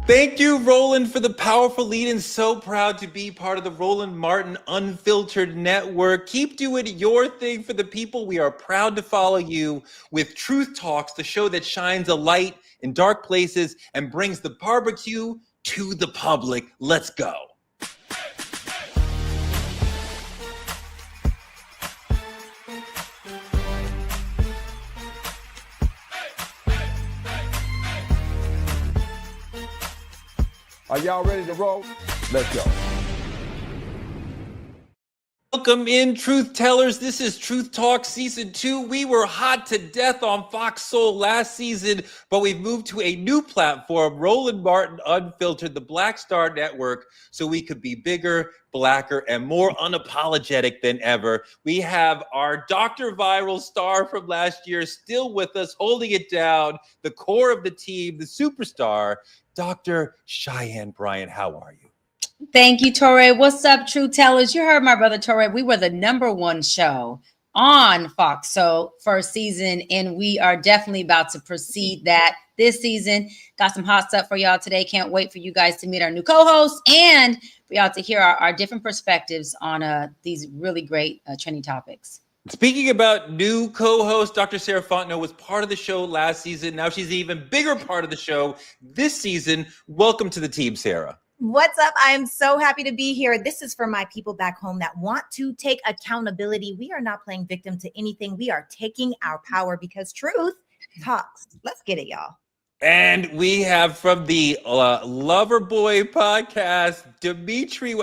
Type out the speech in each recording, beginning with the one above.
Thank you, Roland, for the powerful lead, and so proud to be part of the Roland Martin Unfiltered Network. Keep doing your thing for the people. We are proud to follow you with Truth Talks, the show that shines a light in dark places and brings the barbecue to the public. Let's go. Are y'all ready to roll? Let's go. Welcome in, Truth Tellers. This is Truth Talk Season 2. We were hot to death on Fox Soul last season, but we've moved to a new platform, Roland Martin Unfiltered, the Black Star Network, so we could be bigger, blacker, and more unapologetic than ever. We have our Dr. Viral star from last year still with us, holding it down, the core of the team, the superstar, Dr. Cheyenne Bryant. How are you? Thank you, Torre. What's up, Truth Tellers? You heard my brother Torre. We were the #1 show on Fox Soul first season, and we are definitely about to proceed that this season. Got some hot stuff for y'all today. Can't wait for you guys to meet our new co-hosts and for y'all to hear our different perspectives on these really great trending topics. Speaking about new co-host, Dr. Sarah Fontenot was part of the show last season. Now she's an even bigger part of the show this season. Welcome to the team, Sarah. What's up? I am so happy to be here. This is for my people back home that want to take accountability. We are not playing victim to anything. We are taking our power because truth talks. Let's get it, y'all. And we have from the Loverboy podcast, Dimitri,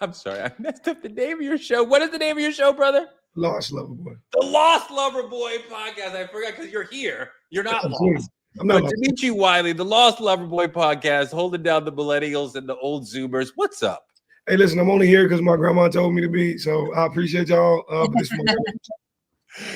I'm sorry, I messed up the name of your show. What is the name of your show, brother? Lost Loverboy. The Lost Loverboy podcast. I forgot because you're here. You're not lost. I'm not but Dimitri Wiley, the Lost Loverboy podcast, holding down the millennials and the old Zoomers. What's up? Hey, listen, I'm only here because my grandma told me to be, so I appreciate y'all. But this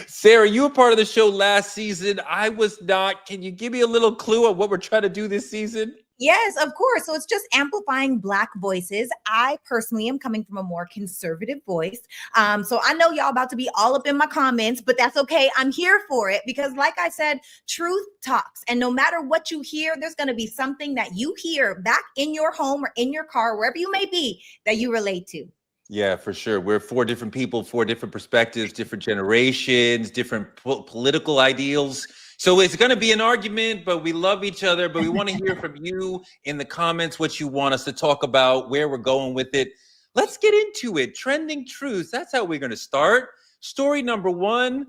Sarah, you were part of the show last season. I was not. Can you give me a little clue on what we're trying to do this season? Yes, of course. So it's just amplifying Black voices. I personally am coming from a more conservative voice. So I know y'all about to be all up in my comments, but that's okay. I'm here for it because like I said, truth talks. And no matter what you hear, there's going to be something that you hear back in your home or in your car, wherever you may be, that you relate to. Yeah, for sure. We're 4 different people, 4 different perspectives, different generations, different political ideals. So it's going to be an argument, but we love each other. But we want to hear from you in the comments what you want us to talk about, where we're going with it. Let's get into it. Trending truths. That's how we're going to start. Story number 1.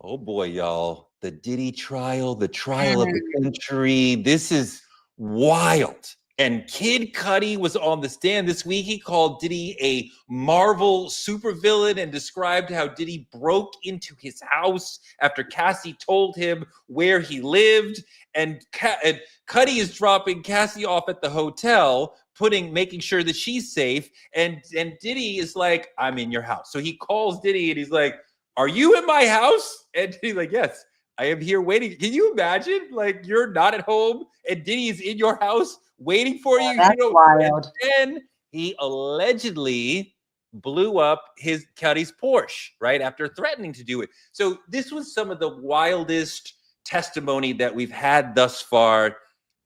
Oh, boy, y'all. The Diddy trial, the trial of the century. This is wild. And Kid Cudi was on the stand this week. He called Diddy a Marvel supervillain and described how Diddy broke into his house after Cassie told him where he lived. And Cudi is dropping Cassie off at the hotel, making sure that she's safe. And Diddy is like, I'm in your house. So he calls Diddy and he's like, are you in my house? And he's like, yes, I am here waiting. Can you imagine? Like, you're not at home and Diddy is in your house waiting for you. That's wild. And then he allegedly blew up Cudi's Porsche right after threatening to do it. So this was some of the wildest testimony that we've had thus far.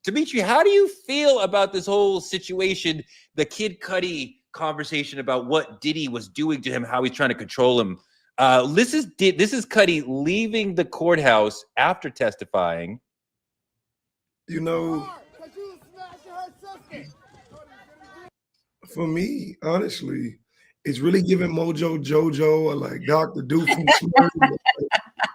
Dimitri, how do you feel about this whole situation, the Kid Cudi conversation about what Diddy was doing to him, how he's trying to control him? This is Cudi leaving the courthouse after testifying. You know, for me, honestly, it's really giving Mojo Jojo or like Dr. Doofy.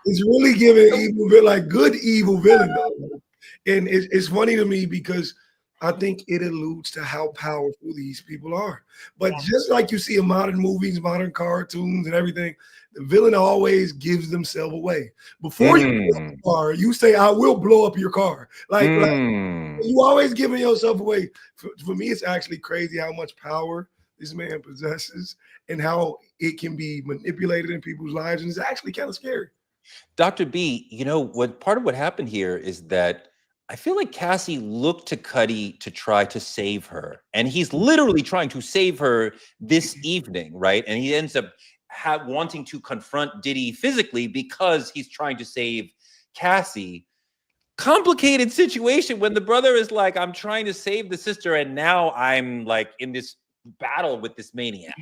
It's really giving evil villain, like good evil villain though. And it's funny to me because I think it alludes to how powerful these people are. But just like you see in modern movies, modern cartoons and everything, the villain always gives themselves away. Before you blow up a car, you say, I will blow up your car. Like you always giving yourself away. For me, it's actually crazy how much power this man possesses and how it can be manipulated in people's lives. And it's actually kind of scary. Dr. B, you know, part of what happened here is that I feel like Cassie looked to Cudi to try to save her. And he's literally trying to save her this evening, right? And he ends up wanting to confront Diddy physically because he's trying to save Cassie. Complicated situation when the brother is like, I'm trying to save the sister, and now I'm like in this battle with this maniac.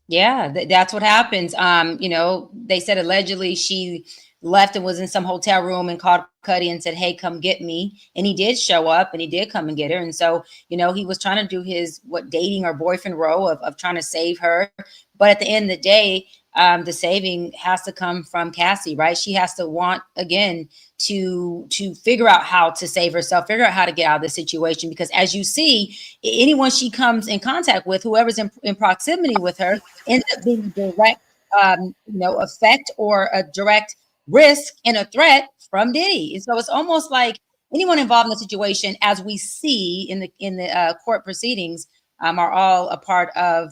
Yeah, that's what happens. You know, they said allegedly she left and was in some hotel room and called Cudi and said, hey, come get me. And he did show up and he did come and get her. And so, you know, he was trying to do his dating or boyfriend role of trying to save her. But at the end of the day, the saving has to come from Cassie, right? She has to want, again, to figure out how to save herself, figure out how to get out of this situation. Because as you see, anyone she comes in contact with, whoever's in proximity with her, ends up being a direct, you know, effect or a direct risk and a threat from Diddy. And so it's almost like anyone involved in the situation, as we see in the court proceedings, are all a part of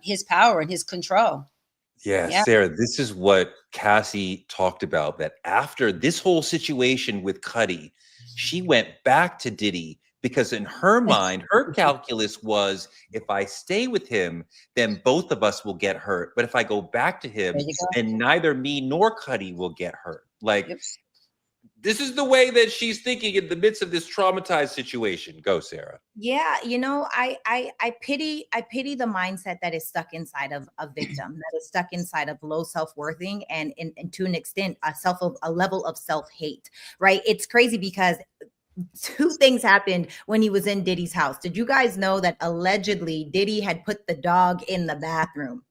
his power and his control. Yeah, Sarah, this is what Cassie talked about, that after this whole situation with Cudi, she went back to Diddy because in her mind, her calculus was, if I stay with him, then both of us will get hurt. But if I go back to him, then neither me nor Cudi will get hurt. Like, this is the way that she's thinking in the midst of this traumatized situation. Go, Sarah. Yeah, you know, I pity the mindset that is stuck inside of a victim, that is stuck inside of low self-worthing and to an extent a level of self-hate, right? It's crazy because two things happened when he was in Diddy's house. Did you guys know that allegedly Diddy had put the dog in the bathroom?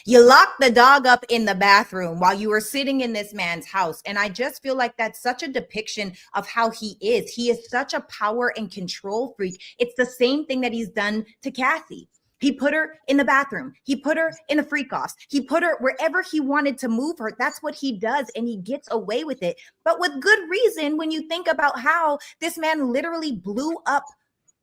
You locked the dog up in the bathroom while you were sitting in this man's house. And I just feel like that's such a depiction of how he is. He is such a power and control freak. It's the same thing that he's done to Cassie. He put her in the bathroom. He put her in the freak offs. He put her wherever he wanted to move her. That's what he does. And he gets away with it. But with good reason, when you think about how this man literally blew up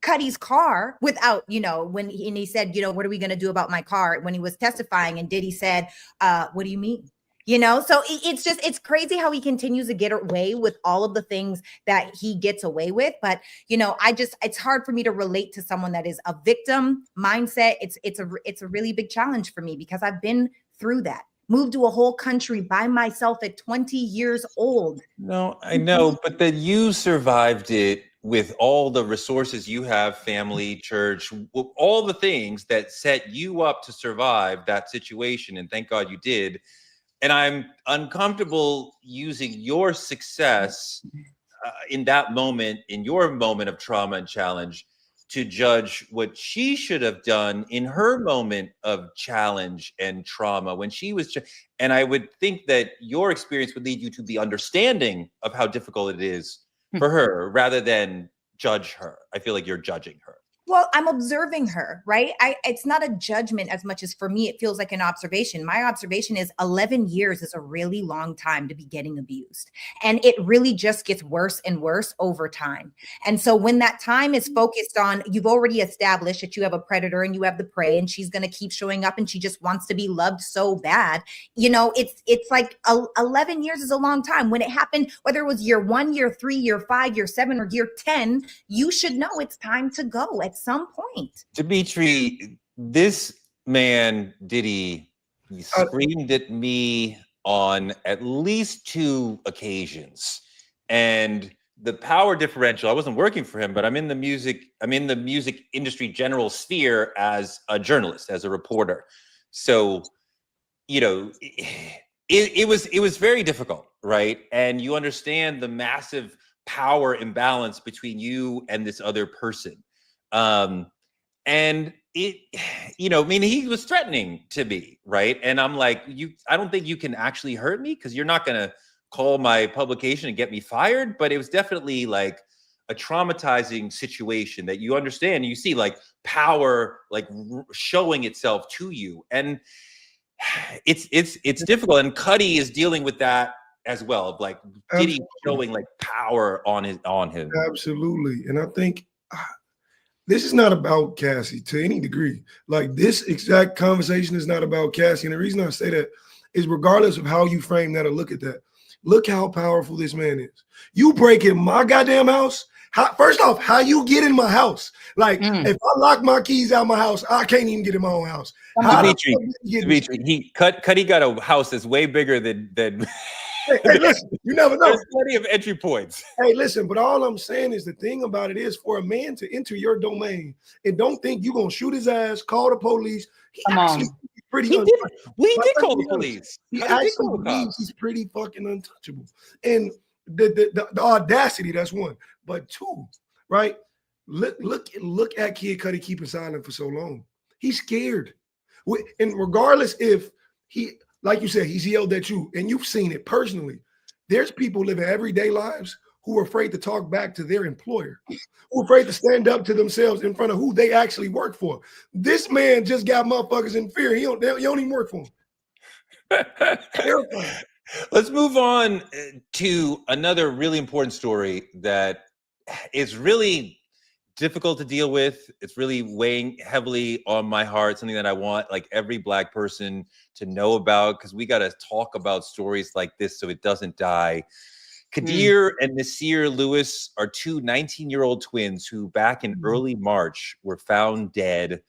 Cudi's car without, you know, when he said, you know, what are we going to do about my car? When he was testifying and Diddy said, what do you mean? You know, so it's crazy how he continues to get away with all of the things that he gets away with. But, you know, it's hard for me to relate to someone that is a victim mindset. It's a really big challenge for me because I've been through that. Moved to a whole country by myself at 20 years old. No, I know, but then you survived it with all the resources you have, family, church, all the things that set you up to survive that situation. And thank God you did. And I'm uncomfortable using your success in that moment, in your moment of trauma and challenge, to judge what she should have done in her moment of challenge and trauma when she was. And I would think that your experience would lead you to be understanding of how difficult it is for her rather than judge her. I feel like you're judging her. Well, I'm observing her, right? It's not a judgment as much as for me, it feels like an observation. My observation is 11 years is a really long time to be getting abused. And it really just gets worse and worse over time. And so when that time is focused on, you've already established that you have a predator and you have the prey and she's going to keep showing up and she just wants to be loved so bad. You know, it's like 11 years is a long time. When it happened, whether it was year 1, year 3, year 5, year 7, or year 10, you should know it's time to go at some point. Dimitri, this man, Diddy, he screamed at me on at least 2 occasions. And the power differential, I wasn't working for him, but I'm in the music industry general sphere as a journalist, as a reporter. So, you know, it was very difficult, right? And you understand the massive power imbalance between you and this other person. And it, you know, I mean, he was threatening to me, right? And I'm like, I don't think you can actually hurt me because you're not going to call my publication and get me fired. But it was definitely like a traumatizing situation that you understand, you see like power like showing itself to you, and it's difficult. And Cudi is dealing with that as well, of like Diddy showing like power on him. Absolutely. And I think this is not about Cassie to any degree. Like, this exact conversation is not about Cassie. And the reason I say that is, regardless of how you frame that or look at that, look how powerful this man is. You break in my goddamn house. First off, how you get in my house? Like, if I lock my keys out my house, I can't even get in my own house. Dimitri, Cudi got a house that's way bigger than Hey, listen, you never know. There's plenty of entry points. Hey, listen, but all I'm saying is, the thing about it is, for a man to enter your domain and don't think you're gonna shoot his ass, call the police. He actually pretty. We did call the police. He actually believes he's pretty fucking untouchable. And the audacity, that's one. But two, right? Look at Kid Cudi keeping silent for so long. He's scared. And regardless if he, like you said, he's yelled at you, and you've seen it personally. There's people living everyday lives who are afraid to talk back to their employer, who are afraid to stand up to themselves in front of who they actually work for. This man just got motherfuckers in fear. You don't even work for him. Terrifying. Let's move on to another really important story that is really difficult to deal with. It's really weighing heavily on my heart, something that I want like every Black person to know about, because we got to talk about stories like this so it doesn't die. Kadir and Nasir Lewis are two 19-year-old twins who back in early March were found dead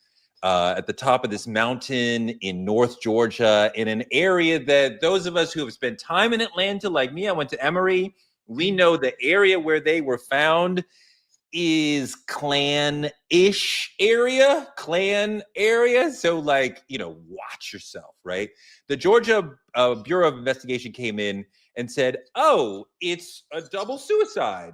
at the top of this mountain in North Georgia, in an area that those of us who have spent time in Atlanta, like me, I went to Emory, we know the area where they were found is Klan-ish area, Klan area. So like, you know, watch yourself, right? The Georgia Bureau of Investigation came in and said, oh, it's a double suicide.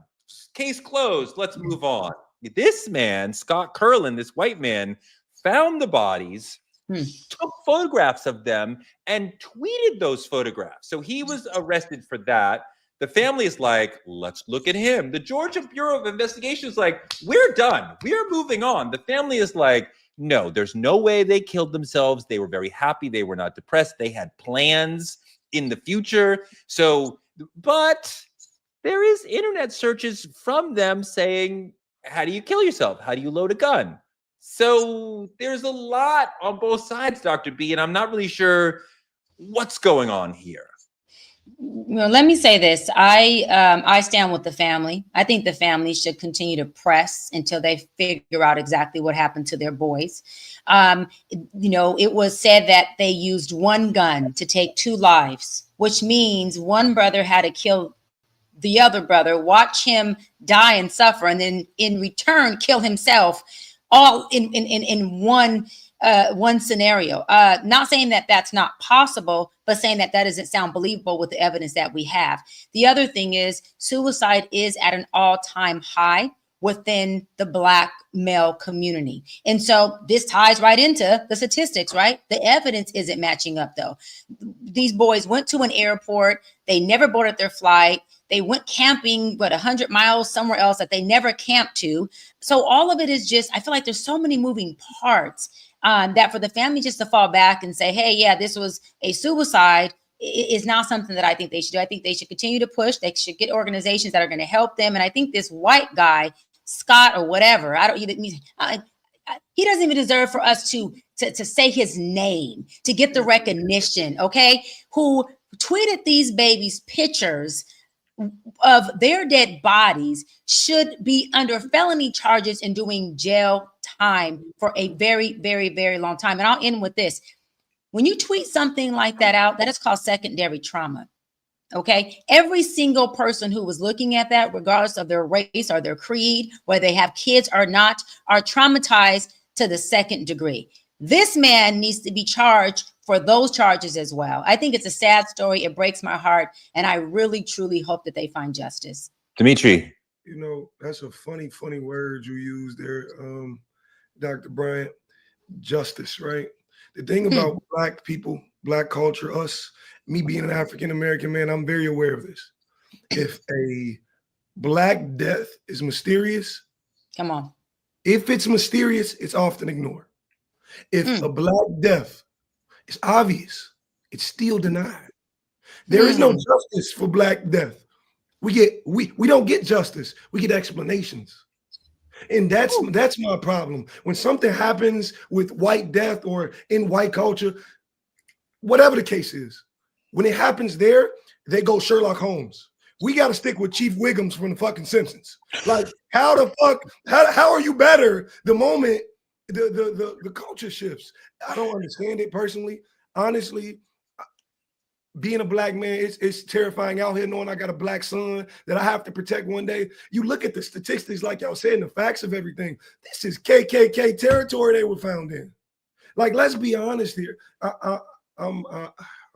Case closed. Let's move on. This man, Scott Curlin, this white man, found the bodies, took photographs of them, and tweeted those photographs. So he was arrested for that. The family is like, let's look at him. The Georgia Bureau of Investigation is like, we're done. We're moving on. The family is like, no, there's no way they killed themselves. They were very happy. They were not depressed. They had plans in the future. So, but there is internet searches from them saying, how do you kill yourself? How do you load a gun? So there's a lot on both sides, Dr. B, and I'm not really sure what's going on here. Well, let me say this. I stand with the family. I think the family should continue to press until they figure out exactly what happened to their boys. You know, it was said that they used one gun to take two lives, which means one brother had to kill the other brother, watch him die and suffer, and then in return kill himself, all in one scenario. Not saying that that's not possible, but saying that that doesn't sound believable with the evidence that we have. The other thing is, suicide is at an all-time high within the Black male community. And so this ties right into the statistics, right? The evidence isn't matching up though. These boys went to an airport. They never boarded their flight. They went camping, 100 miles somewhere else that they never camped to. So all of it is just, I feel like there's so many moving parts that for the family just to fall back and say, hey, yeah, this was a suicide is not something that I think they should do. I think they should continue to push. They should get organizations that are going to help them. And I think this white guy, Scott or whatever, he doesn't even deserve for us to say his name, to get the recognition, okay? Who tweeted these babies' pictures of their dead bodies should be under felony charges and doing jail time for a very, very, very long time. And I'll end with this. When you tweet something like that out, that is called secondary trauma. Okay. Every single person who was looking at that, regardless of their race or their creed, whether they have kids or not, are traumatized to the second degree. This man needs to be charged for those charges as well. I think it's a sad story. It breaks my heart. And I really, truly hope that they find justice. Dimitri. You know, that's a funny word you use there, Dr. Bryant. Justice, right? The thing about Black people, Black culture, us, me being an African-American man, I'm very aware of this. If a Black death is mysterious. Come on. If it's mysterious, it's often ignored. If a black death is obvious, it's still denied. There is no justice for black death. We don't get justice. We get explanations. And that's my problem. When something happens with white death or in white culture, whatever the case is, when it happens there, they go Sherlock Holmes. We got to stick with Chief Wiggums from the fucking Simpsons. Like, how the fuck, how are you better the moment the culture shifts? I don't understand it personally. Honestly, being a black man, it's terrifying out here knowing I got a black son that I have to protect one day. You look at the statistics, like y'all said, and the facts of everything. This is KKK territory they were found in. Like, let's be honest here. I'm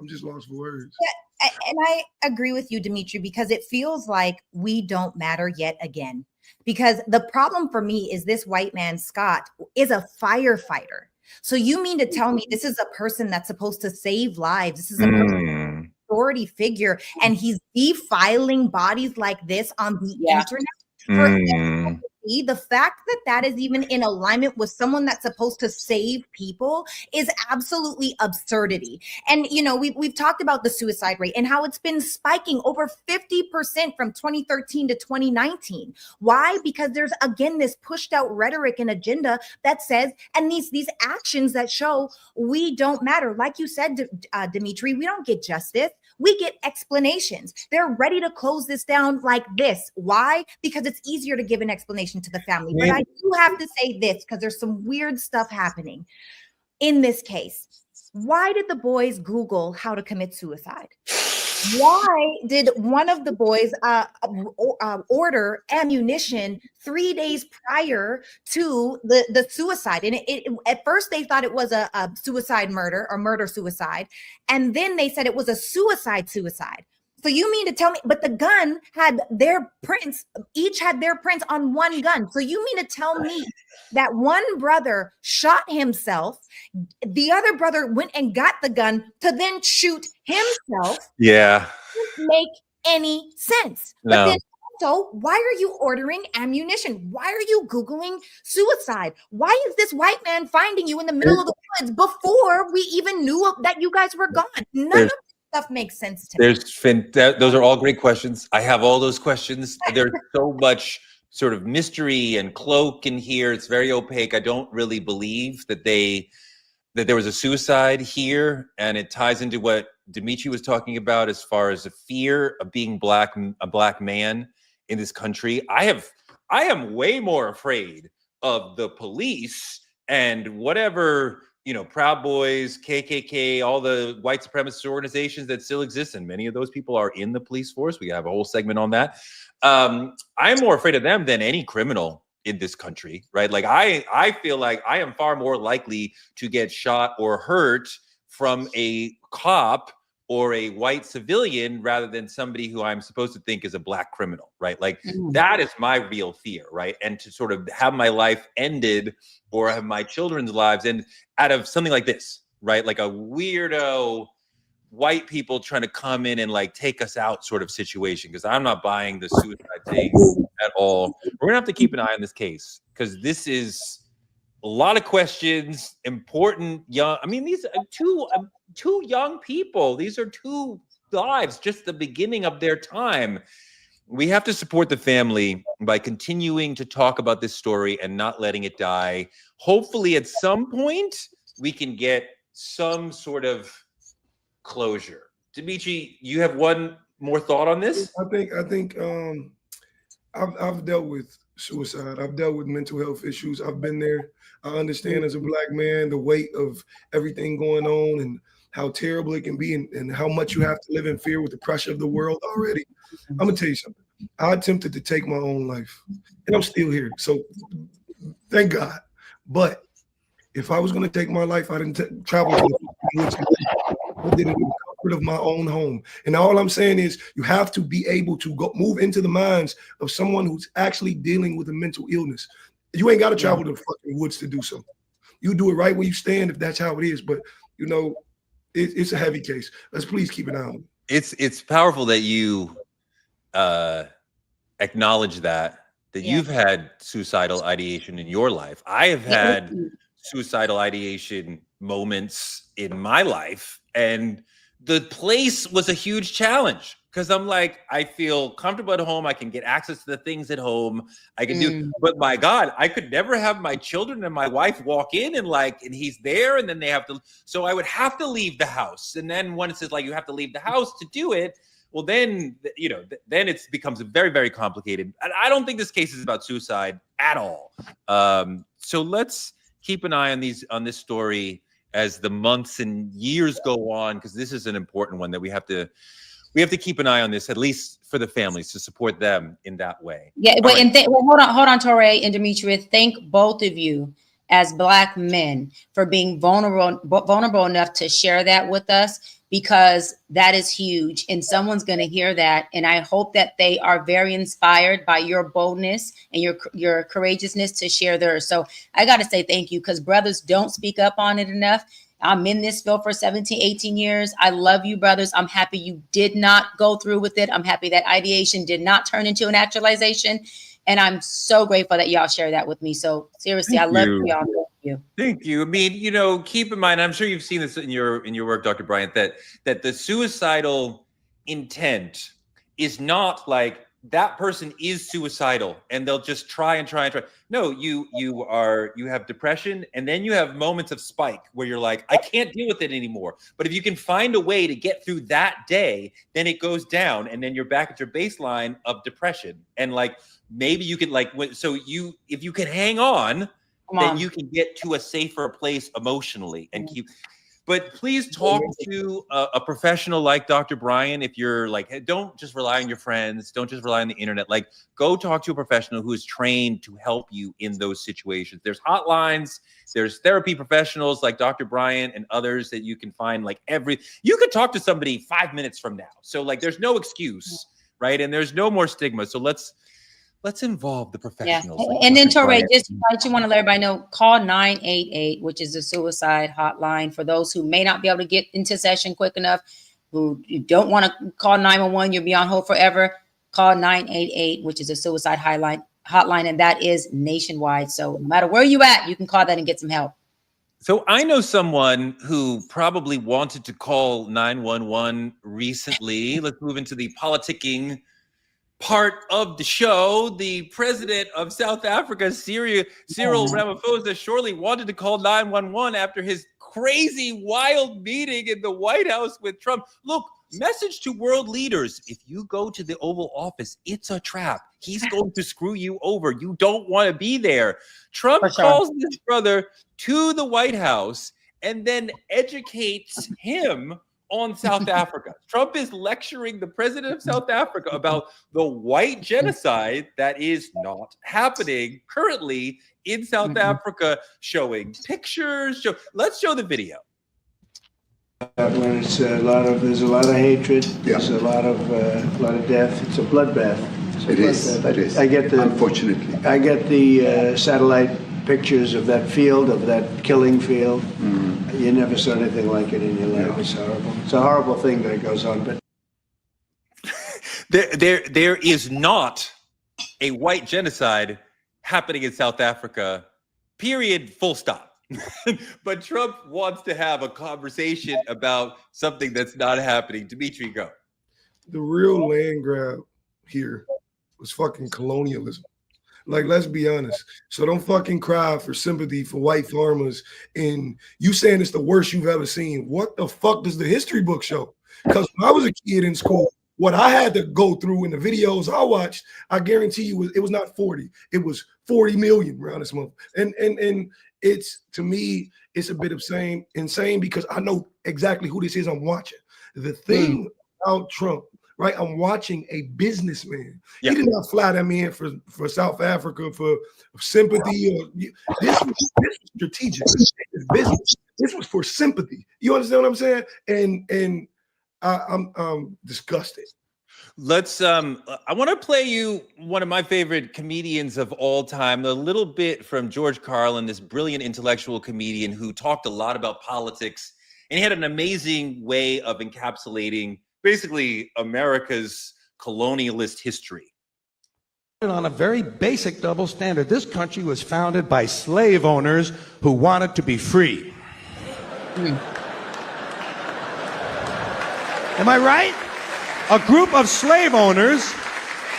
just lost for words. Yeah, and I agree with you, Dimitri, because it feels like we don't matter yet again. Because the problem for me is this white man, Scott, is a firefighter. So you mean to tell me this is a person that's supposed to save lives? This is a person, authority figure, and he's defiling bodies like this on the internet for everyone to see? The fact that that is even in alignment with someone that's supposed to save people is absolutely absurdity. And you know, we've talked about the suicide rate and how it's been spiking over 50% from 2013 to 2019. Why? Because there's again this pushed out rhetoric and agenda that says, and these actions that show we don't matter. Like you said, Dimitri, we don't get justice. We get explanations. They're ready to close this down like this. Why? Because it's easier to give an explanation to the family. But I do have to say this because there's some weird stuff happening in this case. Why did the boys Google how to commit suicide? Why did one of the boys order ammunition 3 days prior to the suicide? And at first they thought it was a suicide murder or murder-suicide. And then they said it was a suicide-suicide. So you mean to tell me, but the gun had their prints, each had their prints on one gun. So you mean to tell me that one brother shot himself, the other brother went and got the gun to then shoot himself? Yeah. Doesn't make any sense. No. But then also, why are you ordering ammunition? Why are you Googling suicide? Why is this white man finding you in the middle of the woods before we even knew that you guys were gone? None of stuff makes sense to me. Those are all great questions. I have all those questions. There's so much sort of mystery and cloak in here. It's very opaque. I don't really believe that there was a suicide here, and it ties into what Dimitri was talking about as far as the fear of being a black man in this country. I am way more afraid of the police and whatever, you know, Proud Boys, KKK, all the white supremacist organizations that still exist, and many of those people are in the police force. We have a whole segment on that. I'm more afraid of them than any criminal in this country, right? Like I feel like I am far more likely to get shot or hurt from a cop or a white civilian rather than somebody who I'm supposed to think is a black criminal, right? Like that is my real fear, right? And to sort of have my life ended or have my children's lives end out of something like this, right? Like a weirdo white people trying to come in and like take us out sort of situation, because I'm not buying the suicide thing at all. We're gonna have to keep an eye on this case because this is a lot of questions, important, young. I mean, these are two young people. These are two lives, just the beginning of their time. We have to support the family by continuing to talk about this story and not letting it die. Hopefully at some point we can get some sort of closure. Dimitri, you have one more thought on this? I think I've dealt with suicide. I've dealt with mental health issues. I've been there. I understand as a black man the weight of everything going on and how terrible it can be and how much you have to live in fear with the pressure of the world already. I'm gonna tell you something. I attempted to take my own life and I'm still here. So thank God. But if I was gonna take my life, I didn't travel to the woods. I did it in the comfort of my own home. And all I'm saying is you have to be able to go move into the minds of someone who's actually dealing with a mental illness. You ain't got to travel to the fucking woods to do so. You do it right where you stand if that's how it is. But you know, it's a heavy case. Let's please keep an eye on it. It's powerful that you acknowledge that Yeah. you've had suicidal ideation in your life. I have had suicidal ideation moments in my life, and the place was a huge challenge because I'm like, I feel comfortable at home. I can get access to the things at home. I can do, but my God, I could never have my children and my wife walk in and he's there, and then they have to. So I would have to leave the house, and then once it's like you have to leave the house to do it. Well, then, then it becomes very, very complicated. I don't think this case is about suicide at all. So let's keep an eye on this story as the months and years go on, because this is an important one that we have to keep an eye on this, at least for the families, to support them in that way. Yeah, wait, and hold on, Torre and Demetrius. Thank both of you as Black men for being vulnerable enough to share that with us, because that is huge, and someone's going to hear that, and I hope that they are very inspired by your boldness and your courageousness to share theirs. So I got to say thank you, because brothers don't speak up on it enough. I'm in this field for 17, 18 years. I love you, brothers. I'm happy you did not go through with it. I'm happy that ideation did not turn into an actualization. And I'm so grateful that y'all share that with me. So seriously, I love y'all. Thank you. Thank you. I mean, keep in mind, I'm sure you've seen this in your work, Dr. Bryant, that the suicidal intent is not like that person is suicidal and they'll just try and try and try. No, you have depression, and then you have moments of spike where you're like, I can't deal with it anymore. But if you can find a way to get through that day, then it goes down, and then you're back at your baseline of depression. And like, maybe you could if you can hang on, then you can get to a safer place emotionally and keep. But please talk to a professional like Dr. Brian. If you're like, hey, don't just rely on your friends. Don't just rely on the internet. Like, go talk to a professional who is trained to help you in those situations. There's hotlines. There's therapy professionals like Dr. Brian and others that you can find. You could talk to somebody 5 minutes from now. So like, there's no excuse, right? And there's no more stigma. So let's involve the professionals. Yeah. And then Torre, just you want to let everybody know, call 988, which is the suicide hotline for those who may not be able to get into session quick enough, who you don't want to call 911, you'll be on hold forever. Call 988, which is a suicide hotline, and that is nationwide. So no matter where you at, you can call that and get some help. So I know someone who probably wanted to call 911 recently. Let's move into the politicking part of the show. The president of South Africa, Cyril Ramaphosa, surely wanted to call 911 after his crazy, wild meeting in the White House with Trump. Look, message to world leaders: if you go to the Oval Office, it's a trap. He's going to screw you over. You don't want to be there. Trump calls his brother to the White House and then educates him on South Africa. Trump is lecturing the president of South Africa about the white genocide that is not happening currently in South Africa, showing pictures. Let's show the video. When it's there's a lot of hatred, there's a lot of death. It's a bloodbath. It is. Unfortunately, I get the satellite pictures of that field, of that killing field. You never saw anything like it in your life. It's horrible. It's a horrible thing that goes on. But there is not a white genocide happening in South Africa. Period. Full stop. But Trump wants to have a conversation about something that's not happening. Dimitri, go. The real land grab here was fucking colonialism. Like, let's be honest. So don't fucking cry for sympathy for white farmers. And you saying it's the worst you've ever seen. What the fuck does the history book show? Because when I was a kid in school, what I had to go through in the videos I watched, I guarantee you it was not 40. It was 40 million around this month. And it's, to me, it's a bit insane because I know exactly who this is I'm watching. The thing about Trump, right? I'm watching a businessman. He did not fly that man for South Africa for sympathy. This was strategic. This was business. This was for sympathy. You understand what I'm saying? And I'm disgusted. Let's I want to play you one of my favorite comedians of all time, a little bit from George Carlin, this brilliant intellectual comedian who talked a lot about politics, and he had an amazing way of encapsulating basically America's colonialist history. on a very basic double standard. This country was founded by slave owners who wanted to be free. Am I right? A group of slave owners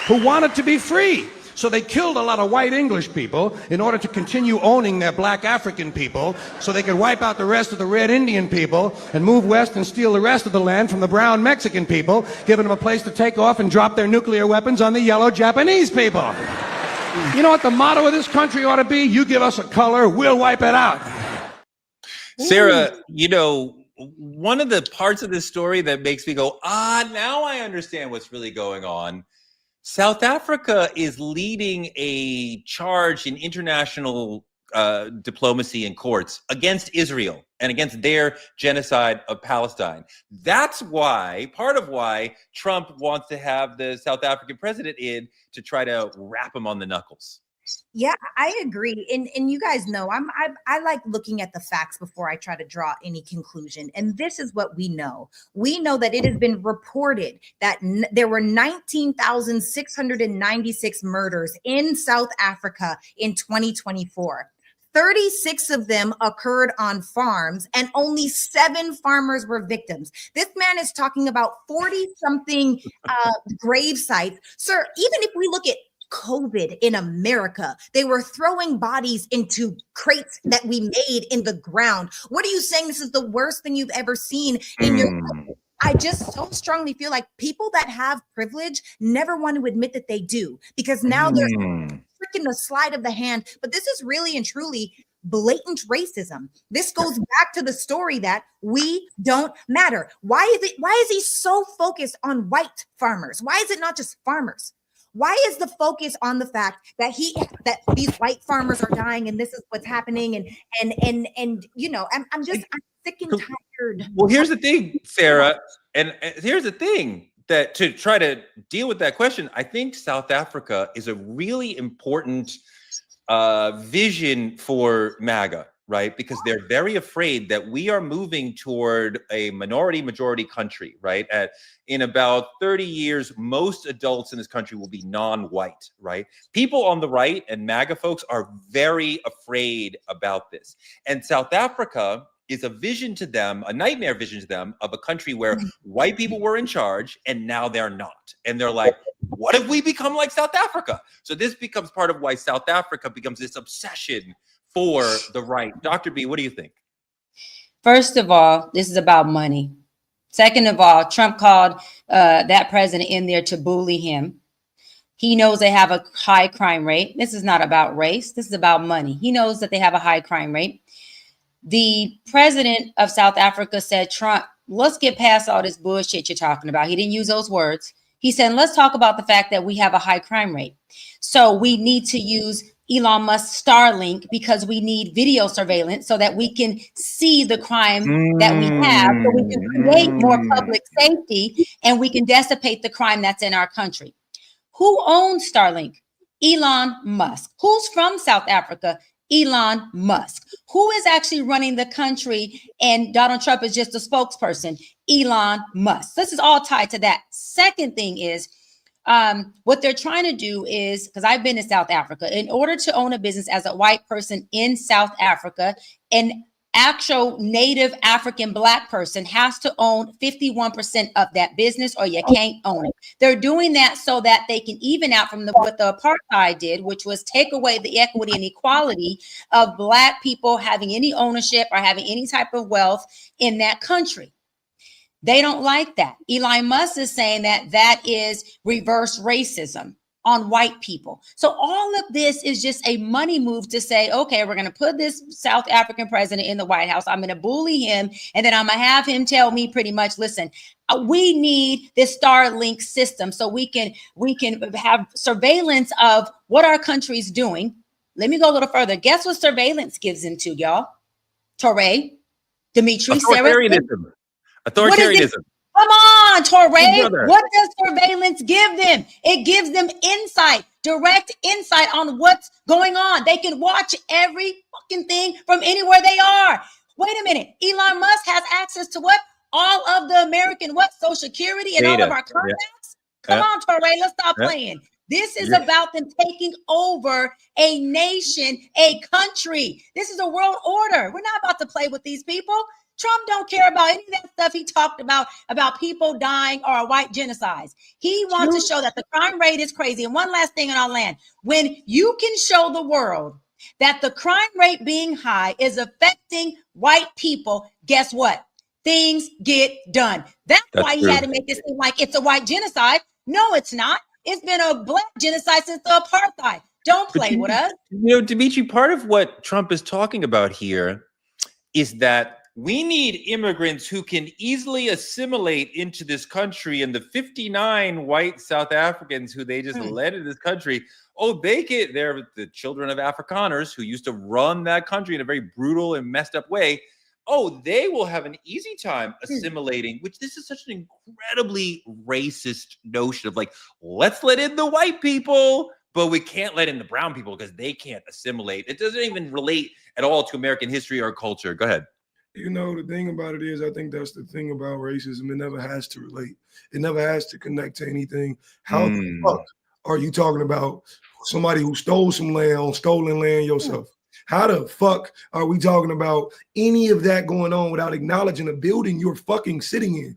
who wanted to be free. So they killed a lot of white English people in order to continue owning their black African people so they could wipe out the rest of the red Indian people and move west and steal the rest of the land from the brown Mexican people, giving them a place to take off and drop their nuclear weapons on the yellow Japanese people. You know what the motto of this country ought to be? You give us a color, we'll wipe it out. Sarah, you know, one of the parts of this story that makes me go, now I understand what's really going on. South Africa is leading a charge in international diplomacy and courts against Israel and against their genocide of Palestine. That's why, part of why Trump wants to have the South African president in to try to rap him on the knuckles. Yeah, I agree. And you guys know I like looking at the facts before I try to draw any conclusion. And this is what we know. We know that it has been reported that there were 19,696 murders in South Africa in 2024. 36 of them occurred on farms and only 7 farmers were victims. This man is talking about 40 something grave sites. Sir, even if we look at COVID in America, they were throwing bodies into crates that we made in the ground. What are you saying? This is the worst thing you've ever seen in your life? I just so strongly feel like people that have privilege never want to admit that they do, because now they're freaking the slide of the hand. But this is really and truly blatant racism. This goes back to the story that we don't matter. Why is he so focused on white farmers? Why is it not just farmers? Why is the focus on the fact that these white farmers are dying and this is what's happening? And you know, I'm sick and tired. Well, here's the thing, Sarah, and here's the thing, that to try to deal with that question, I think South Africa is a really important vision for MAGA, right? Because they're very afraid that we are moving toward a majority country, right? In about 30 years, most adults in this country will be non-white, right? People on the right and MAGA folks are very afraid about this. And South Africa is a vision to them, a nightmare vision to them, of a country where white people were in charge and now they're not. And they're like, what if we become like South Africa? So this becomes part of why South Africa becomes this obsession for the right. Dr. B, what do you think? First of all, this is about money. Second of all, Trump called that president in there to bully him. He knows they have a high crime rate. This is not about race. This is about money. He knows that they have a high crime rate. The president of South Africa said, Trump, let's get past all this bullshit you're talking about. He didn't use those words. He said, let's talk about the fact that we have a high crime rate. So we need to use Elon Musk's Starlink because we need video surveillance so that we can see the crime that we have, so we can create more public safety and we can dissipate the crime that's in our country. Who owns Starlink? Elon Musk. Who's from South Africa? Elon Musk. Who is actually running the country? And Donald Trump is just a spokesperson. Elon Musk. This is all tied to that. Second thing is, what they're trying to do is, because I've been to South Africa, in order to own a business as a white person in South Africa, an actual native African Black person has to own 51% of that business or you can't own it. They're doing that so that they can even out from what the apartheid did, which was take away the equity and equality of Black people having any ownership or having any type of wealth in that country. They don't like that. Elon Musk is saying that that is reverse racism on white people. So all of this is just a money move to say, okay, we're going to put this South African president in the White House. I'm going to bully him. And then I'm going to have him tell me pretty much, listen, we need this Starlink system so we can have surveillance of what our country's doing. Let me go a little further. Guess what surveillance gives into, y'all? Torre, Dimitri, Authoritarianism. Authoritarianism. Come on, Torre. What does surveillance give them? It gives them insight, direct insight on what's going on. They can watch every fucking thing from anywhere they are. Wait a minute. Elon Musk has access to what? All of the American Social Security and data. All of our contacts? Come on, Torre. Let's stop playing. This is about them taking over a nation, a country. This is a world order. We're not about to play with these people. Trump don't care about any of that stuff he talked about people dying or white genocides. He wants to show that the crime rate is crazy. And one last thing in our land, when you can show the world that the crime rate being high is affecting white people, guess what? Things get done. That's why he had to make this seem like it's a white genocide. No, it's not. It's been a black genocide since the apartheid. Don't play with us. You know, Dimitri, part of what Trump is talking about here is that we need immigrants who can easily assimilate into this country. And the 59 white South Africans who they just led in this country, they're the children of Afrikaners who used to run that country in a very brutal and messed up way. Oh, they will have an easy time assimilating, which this is such an incredibly racist notion of like, let's let in the white people, but we can't let in the brown people because they can't assimilate. It doesn't even relate at all to American history or culture. Go ahead. You know, the thing about it is, I think that's the thing about racism. It never has to relate. It never has to connect to anything. How the fuck are you talking about somebody who stole some land on stolen land yourself? How the fuck are we talking about any of that going on without acknowledging the building you're fucking sitting in?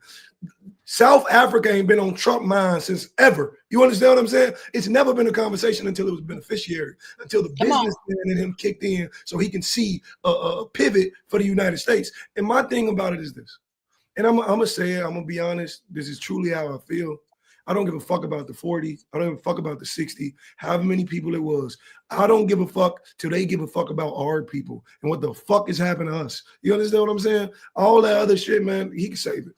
South Africa ain't been on Trump mind since ever. You understand what I'm saying? It's never been a conversation until it was beneficiary, until the businessman in him kicked in so he can see a pivot for the United States. And my thing about it is this, and I'm going to say it, I'm going to be honest, this is truly how I feel. I don't give a fuck about the 40. I don't give a fuck about the 60, however many people it was. I don't give a fuck till they give a fuck about our people and what the fuck is happening to us. You understand what I'm saying? All that other shit, man, he can save it.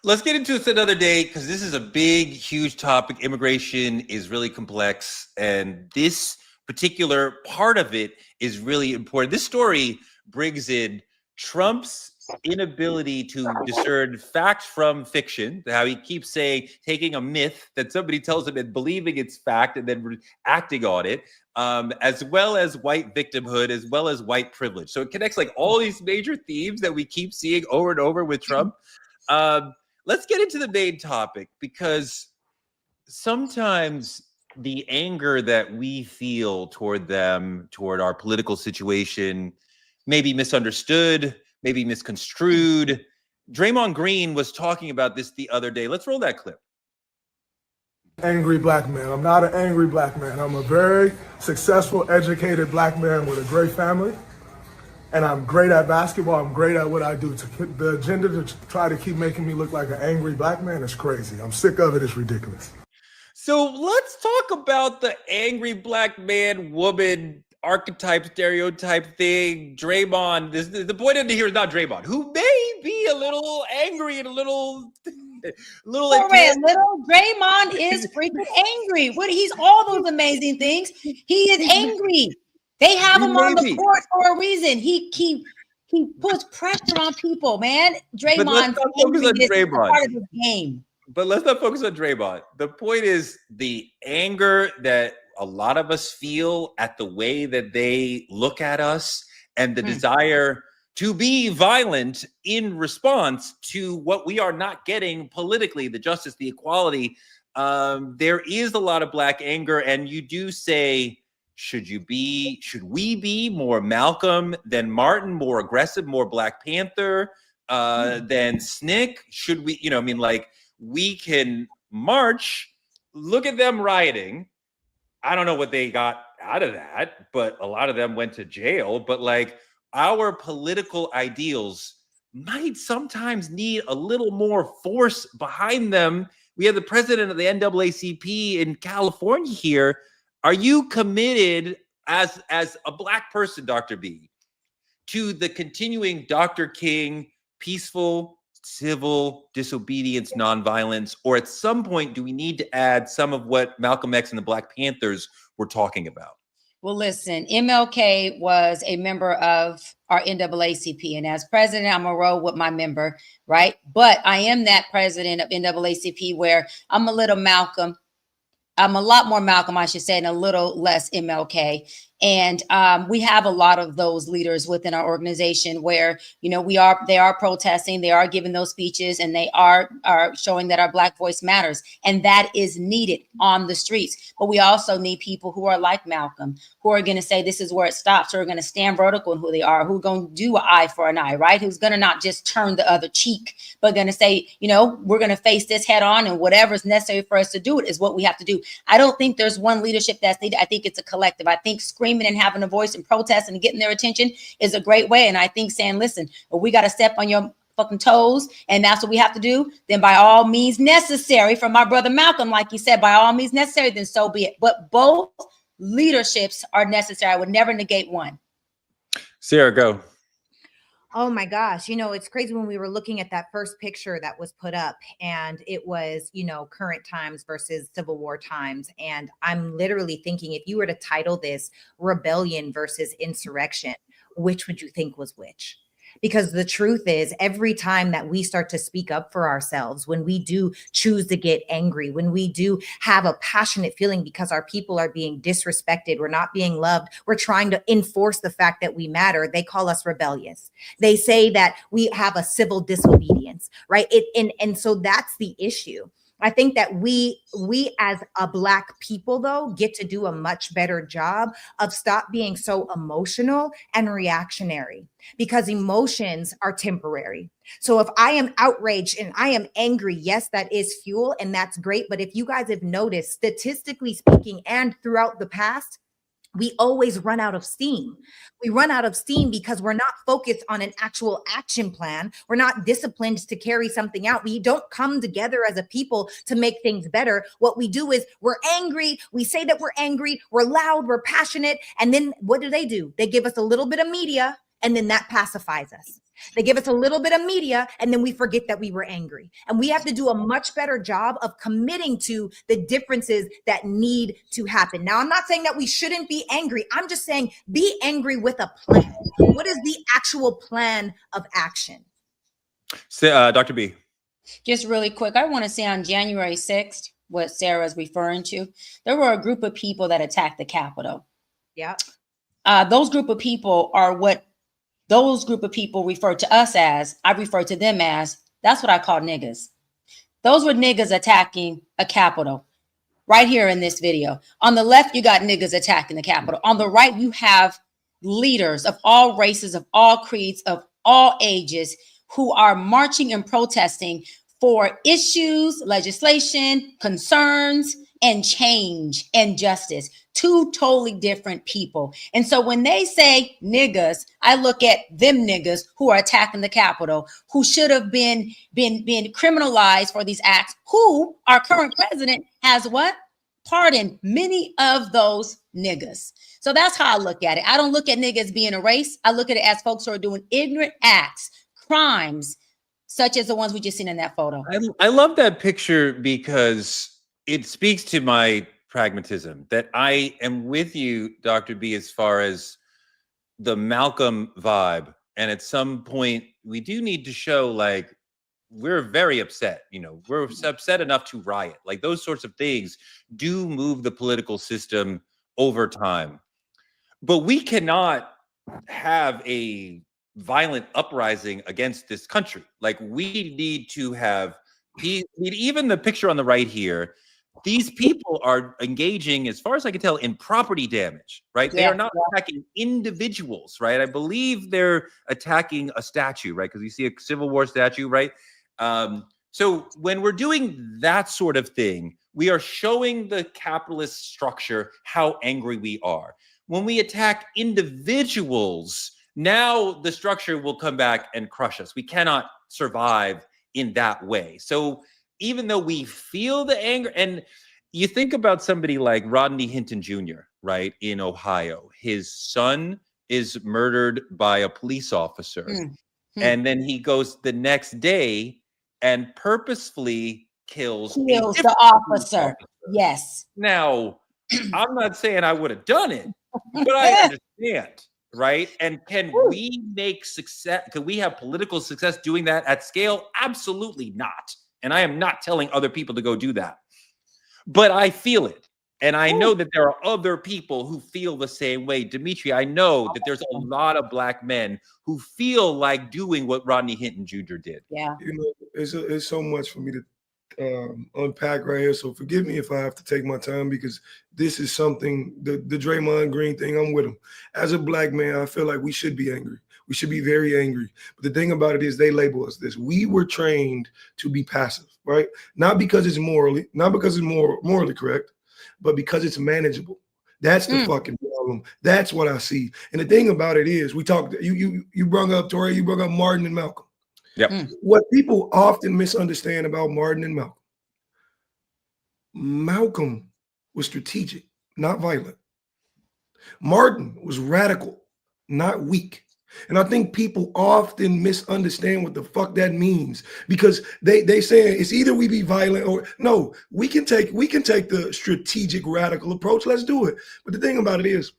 Let's get into this another day because this is a big, huge topic. Immigration is really complex, and this particular part of it is really important. This story brings in Trump's inability to discern fact from fiction, how he keeps saying, taking a myth that somebody tells him and believing it's fact and then acting on it, as well as white victimhood, as well as white privilege. So it connects like all these major themes that we keep seeing over and over with Trump. Let's get into the main topic, because sometimes the anger that we feel toward them, toward our political situation, may be misunderstood, maybe misconstrued. Draymond Green was talking about this the other day. Let's roll that clip. Angry black man. I'm not an angry black man. I'm a very successful, educated black man with a great family. And I'm great at basketball. I'm great at what I do. The agenda to try to keep making me look like an angry black man is crazy. I'm sick of it. It's ridiculous. So let's talk about the angry black man, woman archetype, stereotype thing. Draymond, the point in here is not Draymond, who may be a little angry and a little Draymond is freaking angry. He's all those amazing things. He is angry. They have him on the court for a reason. He puts pressure on people, man. Draymond is part of the game. But let's not focus on Draymond. The point is the anger that a lot of us feel at the way that they look at us, and the desire to be violent in response to what we are not getting politically, the justice, the equality. There is a lot of black anger, and you do say, should we be more Malcolm than Martin, more aggressive, more Black Panther than SNCC? Should we, we can march, look at them rioting. I don't know what they got out of that, but a lot of them went to jail. But like, our political ideals might sometimes need a little more force behind them. We have the president of the NAACP in California here. Are you committed as a black person, Dr. B, to the continuing Dr. King peaceful civil disobedience, nonviolence, or at some point do we need to add some of what Malcolm X and the Black Panthers were talking about? Well, listen, MLK was a member of our NAACP, and as president, I'm gonna roll with my member, right? But I am that president of NAACP where I'm a little Malcolm. I'm a lot more Malcolm, I should say, and a little less MLK. And we have a lot of those leaders within our organization where, you know, they are protesting, they are giving those speeches, and they are showing that our Black voice matters. And that is needed on the streets. But we also need people who are like Malcolm, who are going to say this is where it stops, who are going to stand vertical in who they are, who are going to do an eye for an eye, right? Who's going to not just turn the other cheek, but going to say, you know, we're going to face this head on, and whatever's necessary for us to do it is what we have to do. I don't think there's one leadership that's needed. I think it's a collective. I think screaming and having a voice and protesting and getting their attention is a great way. And I think saying, listen, we got to step on your fucking toes, and that's what we have to do, then by all means necessary, from my brother Malcolm, like he said, by all means necessary, then so be it. But both leaderships are necessary. I would never negate one. Sarah, go. Oh my gosh. You know, it's crazy when we were looking at that first picture that was put up, and it was, you know, current times versus Civil War times. And I'm literally thinking, if you were to title this Rebellion versus Insurrection, which would you think was which? Because the truth is, every time that we start to speak up for ourselves, when we do choose to get angry, when we do have a passionate feeling because our people are being disrespected, we're not being loved, we're trying to enforce the fact that we matter, they call us rebellious. They say that we have a civil disobedience, right? And so that's the issue. I think that we as a Black people, though, get to do a much better job of stop being so emotional and reactionary, because emotions are temporary. So if I am outraged and I am angry, yes, that is fuel, and that's great. But if you guys have noticed, statistically speaking, and throughout the past, we always run out of steam. We run out of steam because we're not focused on an actual action plan. We're not disciplined to carry something out. We don't come together as a people to make things better. What we do is we're angry. We say that we're angry. We're loud. We're passionate. And then what do? They give us a little bit of media, and then that pacifies us. They give us a little bit of media, and then we forget that we were angry. And we have to do a much better job of committing to the differences that need to happen. Now, I'm not saying that we shouldn't be angry. I'm just saying be angry with a plan. What is the actual plan of action? Dr. B. Just really quick, I want to say on January 6th, what Sarah's referring to, there were a group of people that attacked the Capitol. Yeah. Those group of people are what those group of people refer to us as, I refer to them as, that's what I call niggas. Those were niggas attacking a Capitol right here in this video. On the left, you got niggas attacking the Capitol. On the right, you have leaders of all races, of all creeds, of all ages who are marching and protesting for issues, legislation, concerns, and change and justice. Two totally different people. And so when they say niggas, I look at them niggas who are attacking the Capitol, who should have been criminalized for these acts, who our current president has what? Pardoned many of those niggas. So that's how I look at it. I don't look at niggas being a race. I look at it as folks who are doing ignorant acts, crimes, such as the ones we just seen in that photo. I love that picture because it speaks to my pragmatism, that I am with you, Dr. B, as far as the Malcolm vibe. And at some point, we do need to show, like, we're very upset. You know, we're upset enough to riot. Like, those sorts of things do move the political system over time. But we cannot have a violent uprising against this country. Like, we need to have, even the picture on the right here, these people are engaging, as far as I can tell, in property damage, right? They are not attacking individuals, right? I believe they're attacking a statue, right? Because you see a Civil War statue, right? So when we're doing that sort of thing, we are showing the capitalist structure how angry we are. When we attack individuals, now the structure will come back and crush us. We cannot survive in that way. So even though we feel the anger, and you think about somebody like Rodney Hinton Jr., right, in Ohio, his son is murdered by a police officer. And then he goes the next day and purposefully kills the officer. Yes. Now, I'm not saying I would have done it, but I understand, right? And can we make success? Can we have political success doing that at scale? Absolutely not. And I am not telling other people to go do that. But I feel it. And I know that there are other people who feel the same way. Dimitri, I know that there's a lot of black men who feel like doing what Rodney Hinton Jr. did. Yeah. You know, it's so much for me to unpack right here. So forgive me if I have to take my time, because this is something, the Draymond Green thing, I'm with him. As a black man, I feel like we should be angry. We should be very angry. But the thing about it is they label us this. We were trained to be passive, right? Not because it's morally correct, but because it's manageable. That's the fucking problem. That's what I see. And the thing about it is, we talked, you brought up, Torrey, you brought up Martin and Malcolm. Yep. What people often misunderstand about Martin and Malcolm, Malcolm was strategic, not violent. Martin was radical, not weak. And I think people often misunderstand what the fuck that means, because they say it's either we be violent or no, we can take the strategic radical approach. Let's do it. But the thing about it is,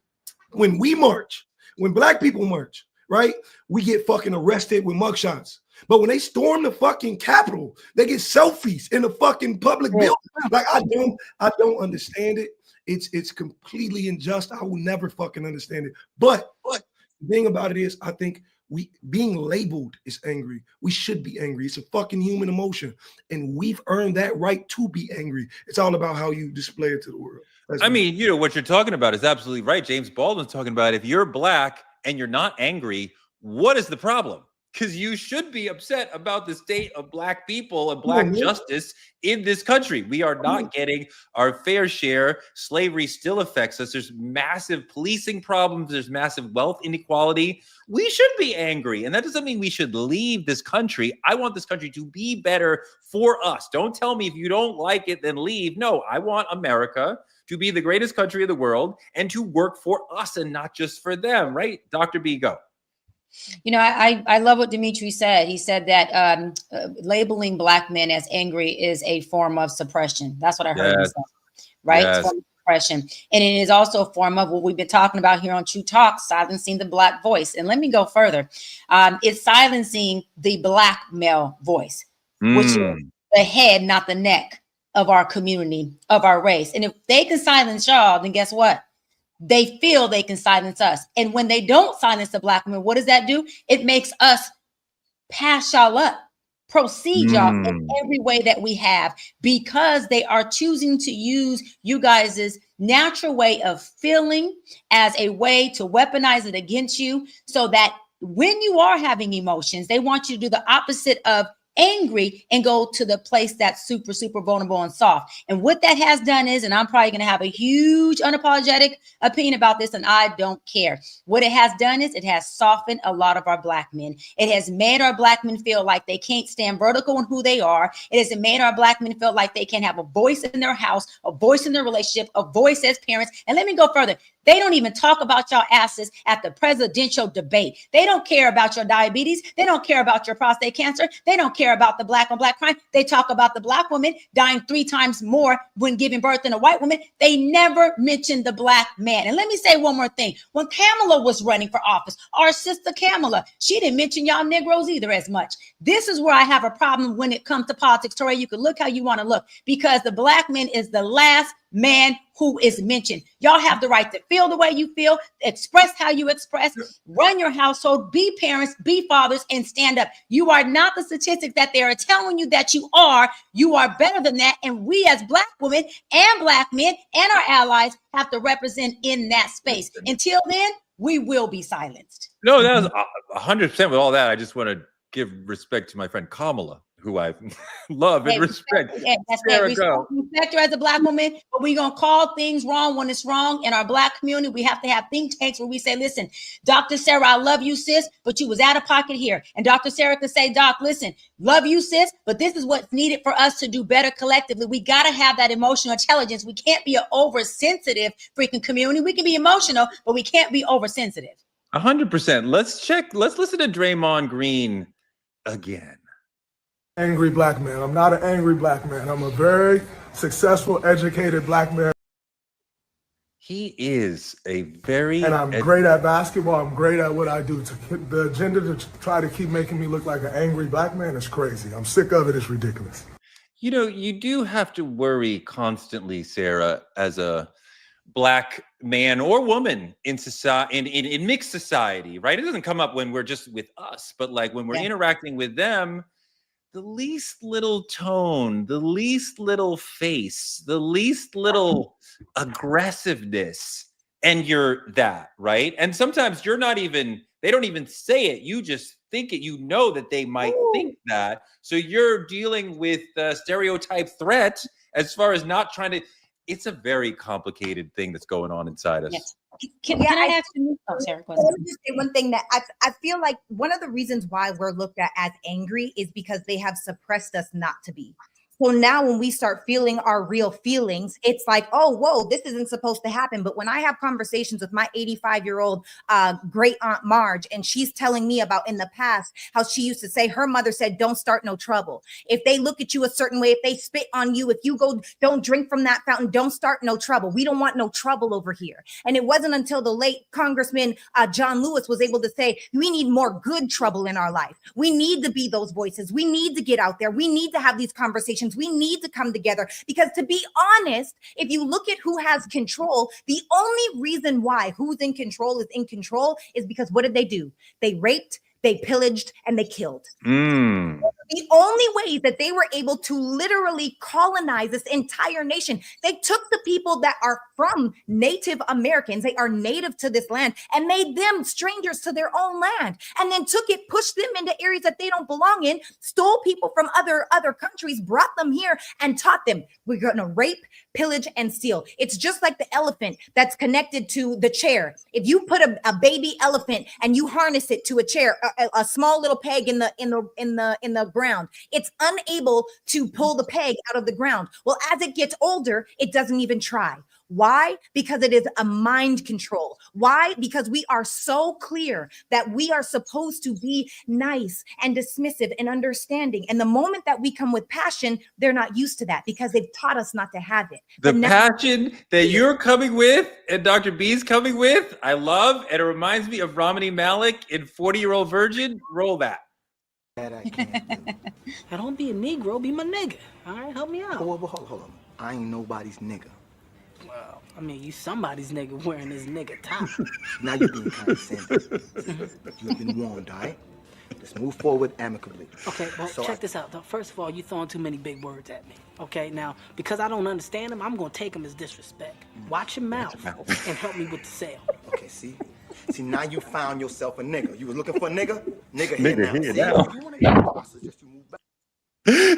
when we march, when black people march, right, we get fucking arrested with mugshots. But when they storm the fucking Capitol, they get selfies in the fucking public building. Like, I don't understand it. It's completely unjust. I will never fucking understand it. But the thing about it is, I think being labeled is angry. We should be angry. It's a fucking human emotion. And we've earned that right to be angry. It's all about how you display it to the world. I mean, you know, what you're talking about is absolutely right. James Baldwin's talking about, if you're black and you're not angry, what is the problem? Because you should be upset about the state of black people and black justice in this country. We are not getting our fair share. Slavery still affects us. There's massive policing problems. There's massive wealth inequality. We should be angry. And that doesn't mean we should leave this country. I want this country to be better for us. Don't tell me if you don't like it, then leave. No, I want America to be the greatest country in the world and to work for us and not just for them, right? Dr. B, go. You know, I love what Dimitri said. He said that labeling black men as angry is a form of suppression. That's what I heard him say, right? It's a form of suppression. And it is also a form of what we've been talking about here on True Talk, silencing the black voice. And let me go further. It's silencing the black male voice, which is the head, not the neck of our community, of our race. And if they can silence y'all, then guess what? They feel they can silence us. And when they don't silence the black women, what does that do? It makes us pass y'all up, proceed y'all in every way that we have, because they are choosing to use you guys' natural way of feeling as a way to weaponize it against you, so that when you are having emotions, they want you to do the opposite of angry and go to the place that's super, super vulnerable and soft. And what that has done is, and I'm probably going to have a huge unapologetic opinion about this, and I don't care. What it has done is it has softened a lot of our black men. It has made our black men feel like they can't stand vertical in who they are. It has made our black men feel like they can't have a voice in their house, a voice in their relationship, a voice as parents. And let me go further. They don't even talk about y'all asses at the presidential debate. They don't care about your diabetes. They don't care about your prostate cancer. They don't care about the black on black crime. They talk about the black woman dying 3 times more when giving birth than a white woman. They never mention the black man. And let me say one more thing. When Kamala was running for office, our sister Kamala, she didn't mention y'all Negroes either as much. This is where I have a problem when it comes to politics. Torrey, you can look how you want to look, because the black man is the last man who is mentioned. Y'all have the right to feel the way you feel, express how you express, run your household, be parents, be fathers, and stand up. You are not the statistics that they are telling you that you are. You are better than that. And we as black women and black men and our allies have to represent in that space. Until then, we will be silenced. No, that was 100% with all that. I just want to give respect to my friend Kamala, who I love and respect. Respect her as a black woman, but we're going to call things wrong when it's wrong. In our black community, we have to have think tanks where we say, listen, Dr. Sarah, I love you, sis, but you was out of pocket here. And Dr. Sarah could say, Doc, listen, love you, sis, but this is what's needed for us to do better collectively. We got to have that emotional intelligence. We can't be an oversensitive freaking community. We can be emotional, but we can't be oversensitive. 100%. Let's listen to Draymond Green again. Angry black man. I'm not an angry black man. I'm a very successful, educated black man. He is a very... And I'm great at basketball. I'm great at what I do. The agenda to try to keep making me look like an angry black man is crazy. I'm sick of it. It's ridiculous. You know, you do have to worry constantly, Sarah, as a Black man or woman in society, in mixed society, right? It doesn't come up when we're just with us, but like when we're interacting with them, the least little tone, the least little face, the least little aggressiveness, and you're that, right? And sometimes you're not even, they don't even say it. You just think it, you know that they might think that. So you're dealing with stereotype threat as far as not trying to, it's a very complicated thing that's going on inside us. Yes. Can I ask you? Oh, Sarah, go ahead. Let me just say one thing that I feel like one of the reasons why we're looked at as angry is because they have suppressed us not to be. So now when we start feeling our real feelings, it's like, oh, whoa, this isn't supposed to happen. But when I have conversations with my 85-year-old great aunt Marge, and she's telling me about in the past how she used to say her mother said, don't start no trouble. If they look at you a certain way, if they spit on you, if you go, don't drink from that fountain, don't start no trouble. We don't want no trouble over here. And it wasn't until the late Congressman John Lewis was able to say, we need more good trouble in our life. We need to be those voices. We need to get out there. We need to have these conversations. We need to come together, because to be honest, if you look at who has control, the only reason why who's in control is because what did they do? They raped, they pillaged, and they killed. The only way that they were able to literally colonize this entire nation, they took the people that are from Native Americans, they are native to this land, and made them strangers to their own land, and then took it, pushed them into areas that they don't belong in, stole people from other countries, brought them here, and taught them, we're going to rape, pillage, and steal. It's just like the elephant that's connected to the chair. If you put a baby elephant and you harness it to a chair, a small little peg in the ground, it's unable to pull the peg out of the ground. Well, as it gets older, it doesn't even try. Why? Because it is a mind control. Why? Because we are so clear that we are supposed to be nice and dismissive and understanding. And the moment that we come with passion, they're not used to that because they've taught us not to have it. The passion that you're coming with and Dr. B's coming with, I love, and it reminds me of Romany Malik in 40-Year-Old Virgin. Roll that. That I can't do. Now don't be a Negro, be my nigga. All right, help me out. Hold on. I ain't nobody's nigga. Well, I mean, you somebody's nigga wearing this nigga top. Now you're being condescending. You've been warned, all right? Let's move forward amicably. Okay, well, so check this out. First of all, you throwing too many big words at me. Okay, now, because I don't understand them, I'm going to take them as disrespect. Watch your mouth and help me with the sale. Okay, see, now you found yourself a nigga. You was looking for a nigga? Nigga here now. See, you want to get the suggest you move back.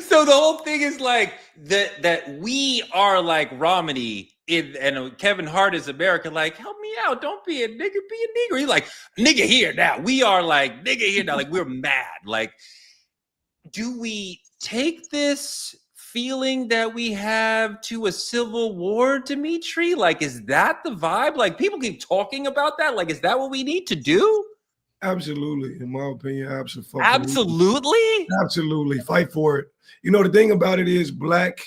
So the whole thing is like that we are like Romney and Kevin Hart is America. Like, help me out. Don't be a nigga, be a nigger. He's like, nigga here now. We are like, nigga here now. Like, we're mad. Like, do we take this feeling that we have to a civil war, Dimitri? Like, is that the vibe? Like, people keep talking about that. Like, is that what we need to do? Absolutely, in my opinion, absolutely. Absolutely, fight for it. You know, the thing about it is Black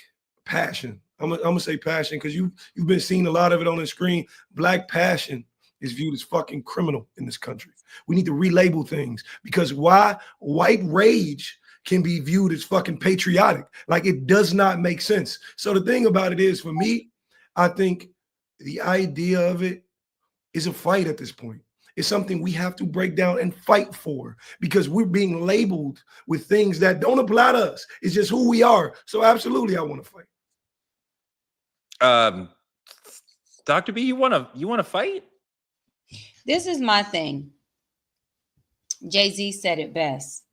passion. I'm gonna say passion because you've been seeing a lot of it on the screen. Black passion is viewed as fucking criminal in this country. We need to relabel things because why white rage can be viewed as fucking patriotic? Like, it does not make sense. So the thing about it is, for me, I think the idea of it is a fight at this point. It's something we have to break down and fight for because we're being labeled with things that don't apply to us. It's just who we are. So absolutely, I want to fight. Dr. B, you want to fight? This is my thing. Jay-Z said it best.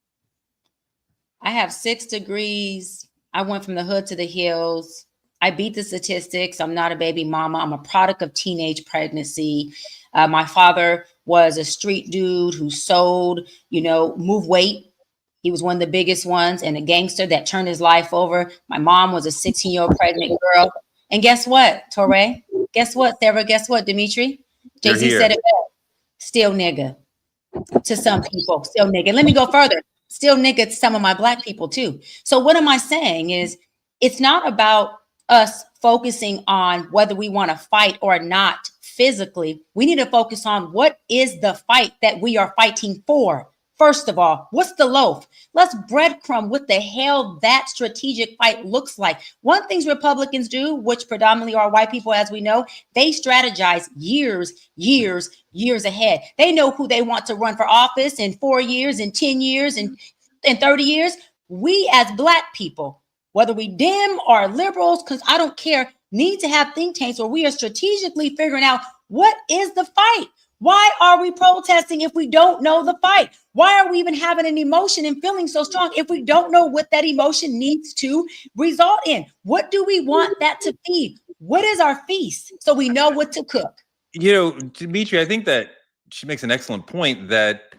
I have 6 degrees. I went from the hood to the hills. I beat the statistics. I'm not a baby mama. I'm a product of teenage pregnancy. My father was a street dude who sold, move weight. He was one of the biggest ones and a gangster that turned his life over. My mom was a 16-year-old pregnant girl. And guess what, Torre? Guess what, Sarah? Guess what, Dimitri? Jay-Z said it best. Still nigga to some people. Still nigga. Let me go further. Still nigga to some of my Black people too. So what am I saying is it's not about us focusing on whether we want to fight or not physically. We need to focus on what is the fight that we are fighting for. First of all, what's the loaf? Let's breadcrumb what the hell that strategic fight looks like. One thing Republicans do, which predominantly are white people, as we know, they strategize years ahead. They know who they want to run for office in 4 years, in 10 years, and in 30 years. We as Black people, whether we dim or liberals, because I don't care, need to have think tanks where we are strategically figuring out what is the fight. Why are we protesting if we don't know the fight? Why are we even having an emotion and feeling so strong if we don't know what that emotion needs to result in? What do we want that to be? What is our feast so we know what to cook? You know, Dimitri, I think that she makes an excellent point that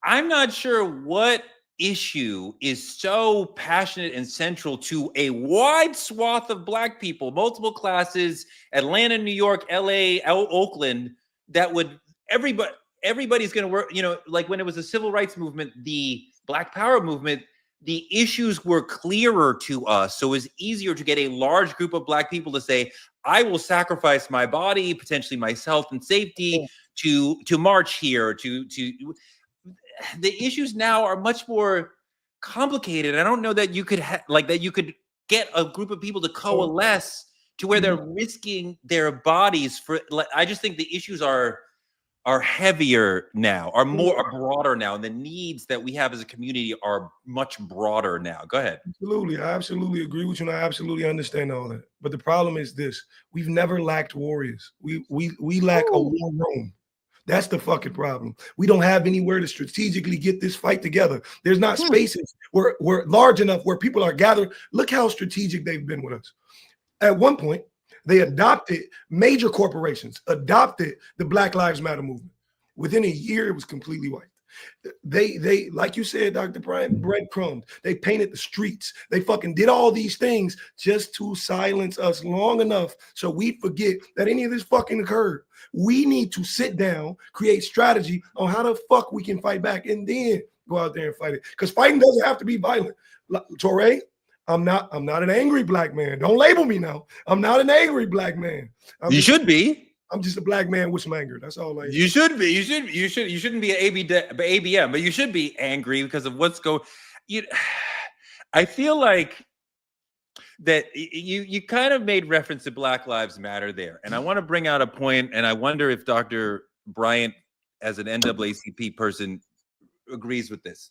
I'm not sure what issue is so passionate and central to a wide swath of Black people, multiple classes, Atlanta, New York, LA, Oakland, that would everybody's going to work, you know, like when it was the civil rights movement, the Black Power movement, the issues were clearer to us. So it was easier to get a large group of Black people to say, I will sacrifice my body, potentially my health and safety to march here, to the issues now are much more complicated. I don't know that you could that you could get a group of people to coalesce to where they're risking their bodies for. I just think the issues are heavier now, are broader now, and the needs that we have as a community are much broader now. Go ahead. Absolutely, I absolutely agree with you, and I absolutely understand all that. But the problem is this: we've never lacked warriors. We lack a war room. That's the fucking problem. We don't have anywhere to strategically get this fight together. There's not spaces where we're large enough where people are gathered. Look how strategic they've been with us. At one point, they adopted, major corporations adopted the Black Lives Matter movement. Within a year, it was completely white. They like you said, Dr. Brian, breadcrumbed. They painted the streets. They fucking did all these things just to silence us long enough so we forget that any of this fucking occurred. We need to sit down, create strategy on how the fuck we can fight back, and then go out there and fight it. Because fighting doesn't have to be violent. Torre, I'm not an angry Black man. Don't label me now. I'm not an angry Black man. You should be. I'm just a Black man with some anger. That's all I am. You should be. You shouldn't be an ABM, but you should be angry because of what's going. I feel like that you kind of made reference to Black Lives Matter there, and I want to bring out a point, and I wonder if Dr. Bryant, as an NAACP person, agrees with this.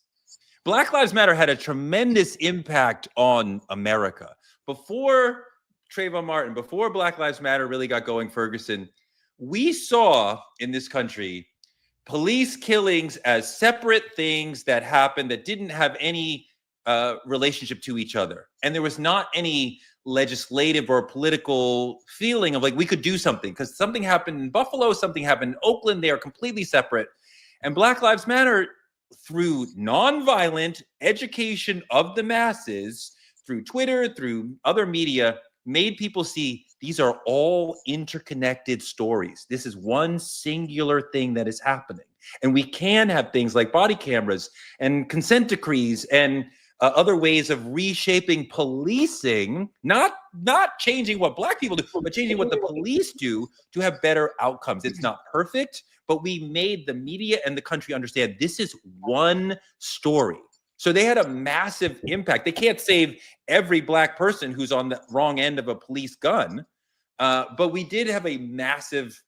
Black Lives Matter had a tremendous impact on America. Before Trayvon Martin, before Black Lives Matter really got going, Ferguson, we saw in this country police killings as separate things that happened that didn't have any relationship to each other. And there was not any legislative or political feeling of like, we could do something because something happened in Buffalo, something happened in Oakland. They are completely separate. And Black Lives Matter, through nonviolent education of the masses, through Twitter, through other media, made people see these are all interconnected stories. This is one singular thing that is happening. And we can have things like body cameras and consent decrees and other ways of reshaping policing, not changing what Black people do, but changing what the police do to have better outcomes. It's not perfect, but we made the media and the country understand this is one story. So they had a massive impact. They can't save every Black person who's on the wrong end of a police gun, but we did have a massive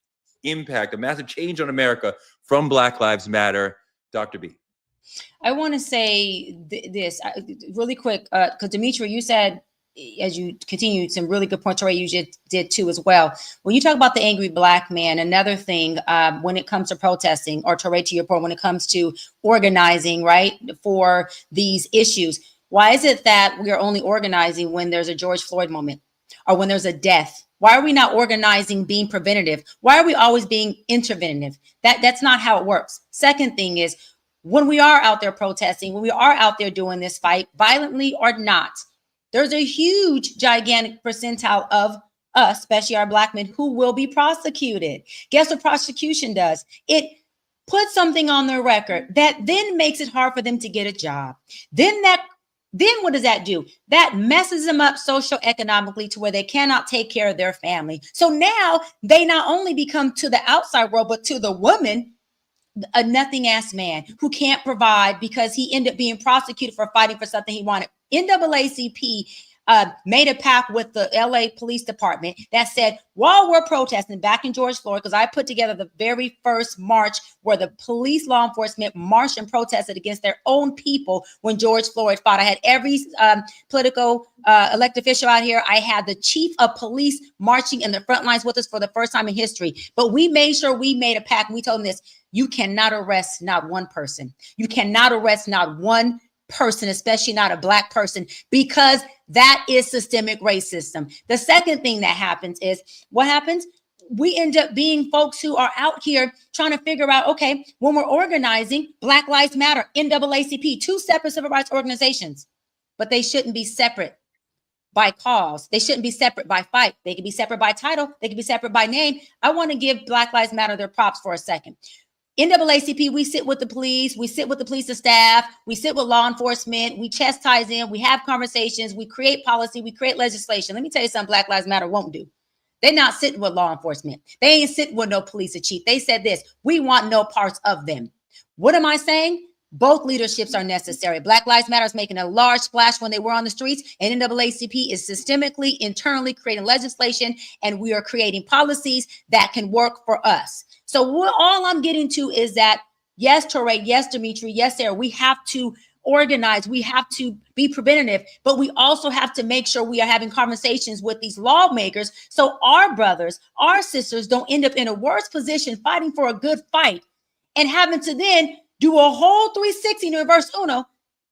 impact, a massive change on America from Black Lives Matter. Dr. B. I want to say this really quick, because Dimitri, you said, as you continued, some really good points, Ray, you just did too as well. When you talk about the angry Black man, another thing when it comes to protesting, or to your point, when it comes to organizing, right, for these issues, why is it that we are only organizing when there's a George Floyd moment or when there's a death? Why are we not organizing being preventative? Why are we always being interventive? That's not how it works. Second thing is, when we are out there protesting, when we are out there doing this fight, violently or not, there's a huge, gigantic percentile of us, especially our Black men, who will be prosecuted. Guess what prosecution does? It puts something on their record that then makes it hard for them to get a job. Then what does that do? That messes them up socioeconomically to where they cannot take care of their family. So now they not only become to the outside world, but to the woman, a nothing ass man who can't provide because he ended up being prosecuted for fighting for something he wanted. NAACP made a pact with the LA Police Department that said, while we're protesting back in George Floyd, because I put together the very first march where the police law enforcement marched and protested against their own people when George Floyd fought. I had every political elected official out here. I had the chief of police marching in the front lines with us for the first time in history. But we made sure we made a pact. We told them this: you cannot arrest not one person. You cannot arrest not one person, especially not a Black person, because that is systemic racism. The second thing that happens is what happens? We end up being folks who are out here trying to figure out, okay, when we're organizing, Black Lives Matter, NAACP, 2 separate civil rights organizations, but they shouldn't be separate by cause. They shouldn't be separate by fight. They can be separate by title. They can be separate by name. I want to give Black Lives Matter their props for a second. NAACP, we sit with the police, we sit with the police staff, we sit with law enforcement, we chastise them, we have conversations, we create policy, we create legislation. Let me tell you something Black Lives Matter won't do. They're not sitting with law enforcement. They ain't sitting with no police or chief. They said this: we want no parts of them. What am I saying? Both leaderships are necessary. Black Lives Matter is making a large splash when they were on the streets, and NAACP is systemically, internally creating legislation, and we are creating policies that can work for us. So all I'm getting to is that, yes, Touré, yes, Dimitri, yes, Sarah, we have to organize, we have to be preventative, but we also have to make sure we are having conversations with these lawmakers so our brothers, our sisters don't end up in a worse position fighting for a good fight and having to then do a whole 360 in reverse uno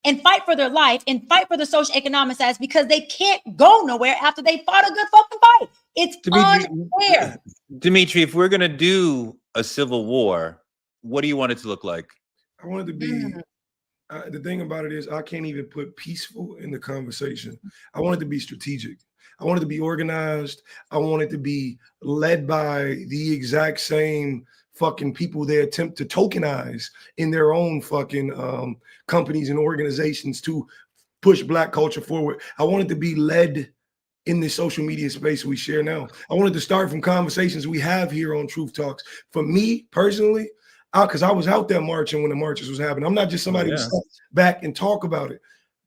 and fight for their life and fight for the social economic status because they can't go nowhere after they fought a good fucking fight. It's unfair. Dimitri, if we're going to do a civil war, what do you want it to look like? I want it to be, the thing about it is I can't even put peaceful in the conversation. I want it to be strategic. I want it to be organized. I want it to be led by the exact same fucking people they attempt to tokenize in their own fucking companies and organizations to push Black culture forward. I want it to be led in the social media space we share now. I wanted to start from conversations we have here on Truth Talks. For me personally, because I was out there marching when the marches was happening. I'm not just somebody who sat back and talk about it.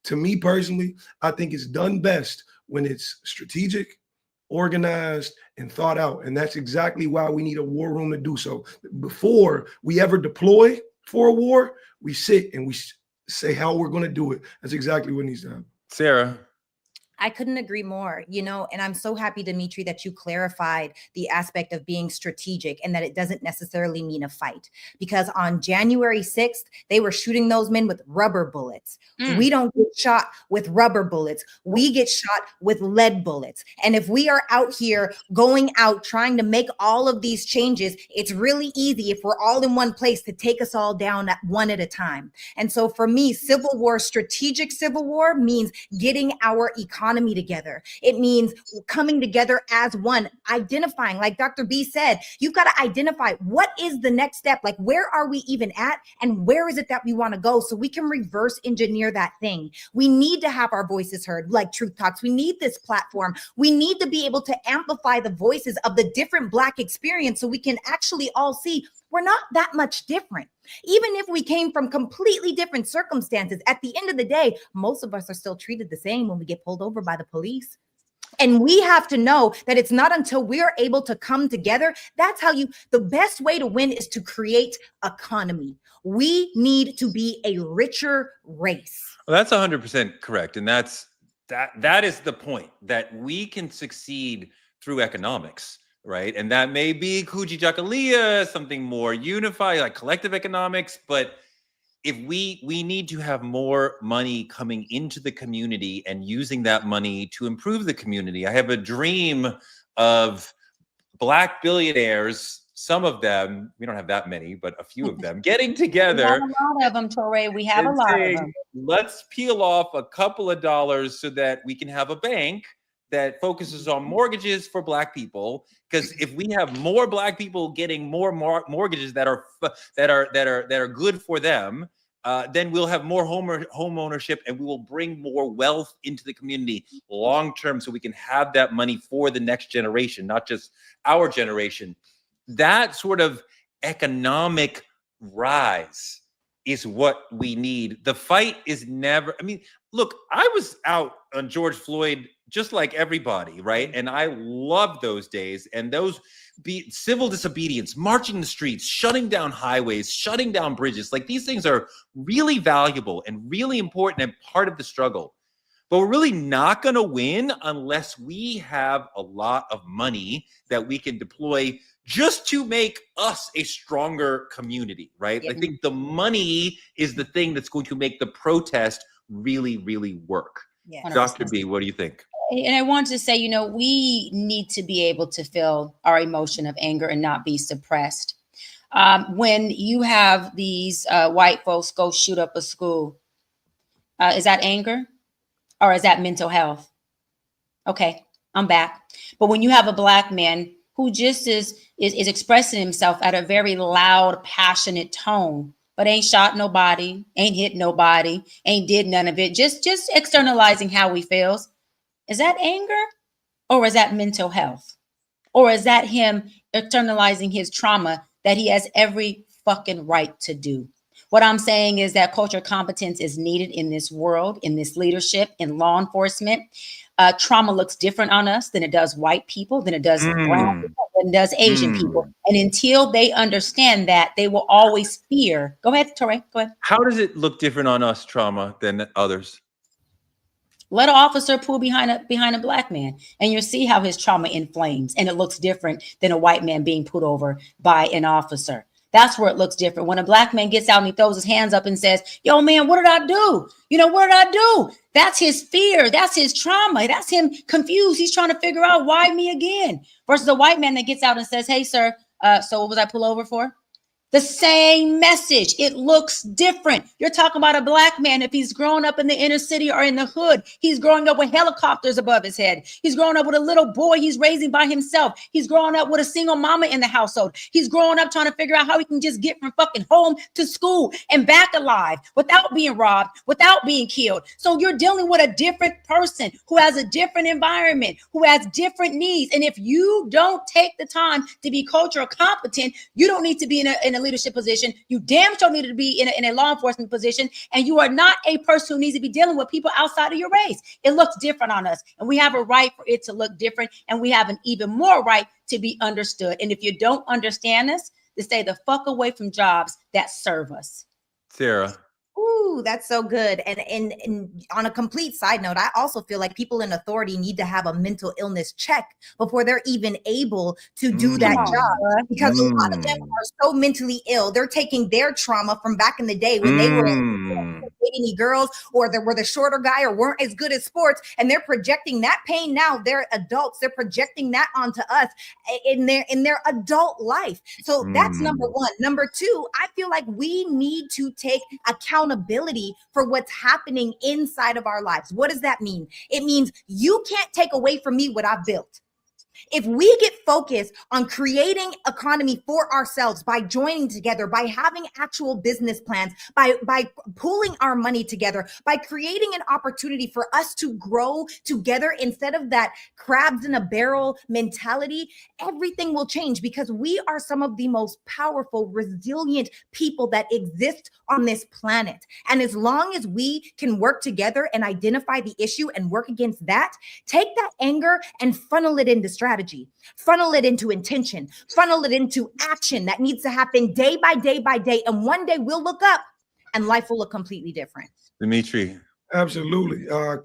To me personally, I think it's done best when it's strategic, organized, and thought out. And that's exactly why we need a war room to do so. Before we ever deploy for a war, we sit and we say how we're going to do it. That's exactly what needs to happen. Sarah. I couldn't agree more, and I'm so happy, Dimitri, that you clarified the aspect of being strategic and that it doesn't necessarily mean a fight. Because on January 6th, they were shooting those men with rubber bullets. We don't get shot with rubber bullets. We get shot with lead bullets. And if we are out here going out trying to make all of these changes, it's really easy if we're all in one place to take us all down one at a time. And so for me, civil war, strategic civil war means getting our economy together. It means coming together as one, identifying, like Dr. B said, you've got to identify what is the next step, like where are we even at and where is it that we want to go so we can reverse engineer that thing. We need to have our voices heard, like Truth Talks. We need this platform. We need to be able to amplify the voices of the different Black experience so we can actually all see we're not that much different. Even if we came from completely different circumstances, at the end of the day, most of us are still treated the same when we get pulled over by the police. And we have to know that it's not until we're able to come together. That's how the best way to win is to create economy. We need to be a richer race. Well, that's 100% correct. And that is the point, that we can succeed through economics. Right. And that may be Cudi Talks, something more unified, like collective economics. But if we need to have more money coming into the community and using that money to improve the community. I have a dream of Black billionaires, some of them, we don't have that many, but a few of them getting together. We have a lot of them, Touré. We have a lot of them. Let's peel off a couple of dollars so that we can have a bank that focuses on mortgages for Black people. Because if we have more Black people getting more mortgages that are good for them, then we'll have more home ownership and we will bring more wealth into the community long term, so we can have that money for the next generation, not just our generation. That sort of economic rise is what we need. The fight is never, I mean, look, I was out on George Floyd just like everybody, right? And I loved those days, and those civil disobedience, marching the streets, shutting down highways, shutting down bridges. Like, these things are really valuable and really important and part of the struggle. But we're really not going to win unless we have a lot of money that we can deploy just to make us a stronger community, right? I think the money is the thing that's going to make the protest really, really work. Dr. B, what do you think? And I want to say, you know, we need to be able to feel our emotion of anger and not be suppressed. When you have these white folks go shoot up a school, is that anger or is that mental health? Okay, I'm back. But when you have a Black man who just is expressing himself at a very loud, passionate tone, but ain't shot nobody, ain't hit nobody, ain't did none of it, just externalizing how he feels. Is that anger or is that mental health? Or is that him externalizing his trauma that he has every fucking right to do? What I'm saying is that cultural competence is needed in this world, in this leadership, in law enforcement. Trauma looks different on us than it does white people, than it does brown people, than it does Asian people. And until they understand that, they will always fear. Go ahead, Torre, go ahead. How does it look different on us, trauma, than others? Let an officer pull behind a Black man, and you'll see how his trauma inflames, and it looks different than a white man being put over by an officer. That's where it looks different. When a Black man gets out and he throws his hands up and says, yo, man, what did I do? You know, what did I do? That's his fear. That's his trauma. That's him confused. He's trying to figure out why me again. Versus a white man that gets out and says, hey, sir, so what was I pull over for? The same message. It looks different. You're talking about a Black man. If he's grown up in the inner city or in the hood, he's growing up with helicopters above his head. He's growing up with a little boy he's raising by himself. He's growing up with a single mama in the household. He's growing up trying to figure out how he can just get from fucking home to school and back alive without being robbed, without being killed. So you're dealing with a different person who has a different environment, who has different needs. And if you don't take the time to be cultural competent, you don't need to be in a leadership position. You damn sure need to be in a law enforcement position, and you are not a person who needs to be dealing with people outside of your race. It looks different on us, and we have a right for it to look different, and we have an even more right to be understood. And if you don't understand us, to stay the fuck away from jobs that serve us. Sarah. Ooh, that's so good. And on a complete side note, I also feel like people in authority need to have a mental illness check before they're even able to do that job, because a lot of them are so mentally ill. They're taking their trauma from back in the day when they were any girls, or they were the shorter guy, or weren't as good at sports, and they're projecting that pain. Now they're adults. They're projecting that onto us in their adult life. So that's number one. Number two, I feel like we need to take accountability for what's happening inside of our lives. What does that mean? It means you can't take away from me what I've built. If we get focused on creating economy for ourselves by joining together, by having actual business plans, by pooling our money together, by creating an opportunity for us to grow together instead of that crabs in a barrel mentality, everything will change, because we are some of the most powerful, resilient people that exist on this planet. And as long as we can work together and identify the issue and work against that, take that anger and funnel it into strategy, funnel it into intention, funnel it into action that needs to happen day by day by day. And one day we'll look up and life will look completely different. Dimitri. Absolutely. I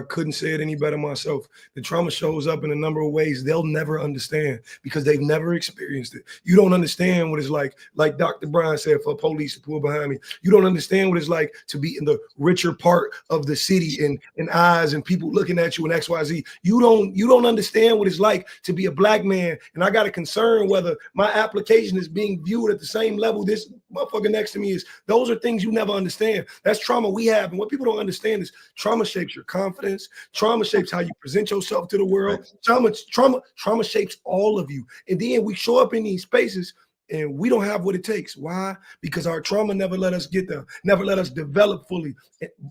couldn't say it any better myself. The trauma shows up in a number of ways they'll never understand because they've never experienced it. You don't understand what it's like Dr. Brian said, for police to pull behind me. You don't understand what it's like to be in the richer part of the city and eyes and people looking at you and XYZ. You don't understand what it's like to be a Black man. And I got a concern whether my application is being viewed at the same level this motherfucker next to me is. Those are things you never understand. That's trauma we have. And what people don't understand is trauma shapes your confidence. Trauma shapes how you present yourself to the world. Trauma shapes all of you. And then we show up in these spaces and we don't have what it takes. Why? Because our trauma never let us get there, never let us develop fully.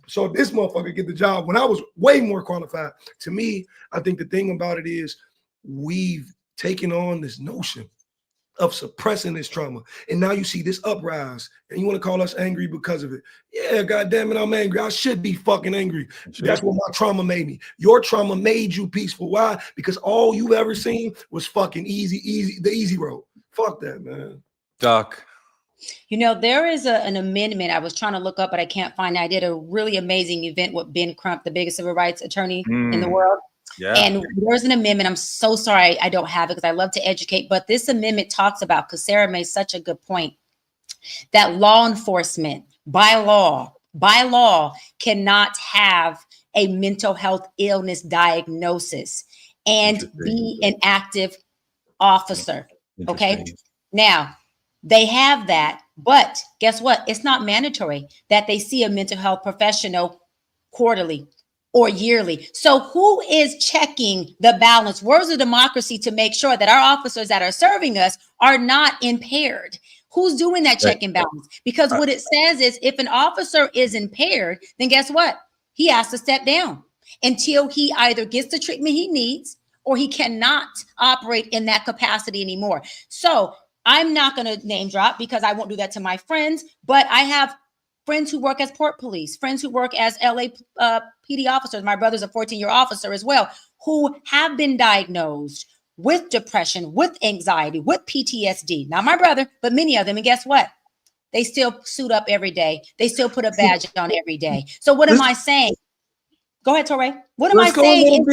So this motherfucker get the job when I was way more qualified. To me, I think the thing about it is we've taken on this notion of suppressing this trauma. And now you see this uprise and you want to call us angry because of it. Yeah, God damn it, I'm angry. I should be fucking angry. That's what my trauma made me. Your trauma made you peaceful. Why? Because all you've ever seen was fucking the easy road. Fuck that, man. Doc. You know, there is an amendment I was trying to look up, but I can't find it. I did a really amazing event with Ben Crump, the biggest civil rights attorney in the world. Yeah. And there's an amendment. I'm so sorry I don't have it because I love to educate. But this amendment talks about, because Sarah made such a good point, that law enforcement by law cannot have a mental health illness diagnosis and be an active officer. Okay. Now, they have that, but guess what? It's not mandatory that they see a mental health professional quarterly or yearly. So who is checking the balance? Where's the democracy to make sure that our officers that are serving us are not impaired? Who's doing that check and balance? Because what it says is if an officer is impaired, then guess what? He has to step down until he either gets the treatment he needs or he cannot operate in that capacity anymore. So I'm not going to name drop because I won't do that to my friends, but I have friends who work as port police, friends who work as LA PD officers. My brother's a 14-year officer as well, who have been diagnosed with depression, with anxiety, with PTSD. Not my brother, but many of them. And guess what? They still suit up every day. They still put a badge on every day. So what am I saying? Go ahead, Torre. What am I saying?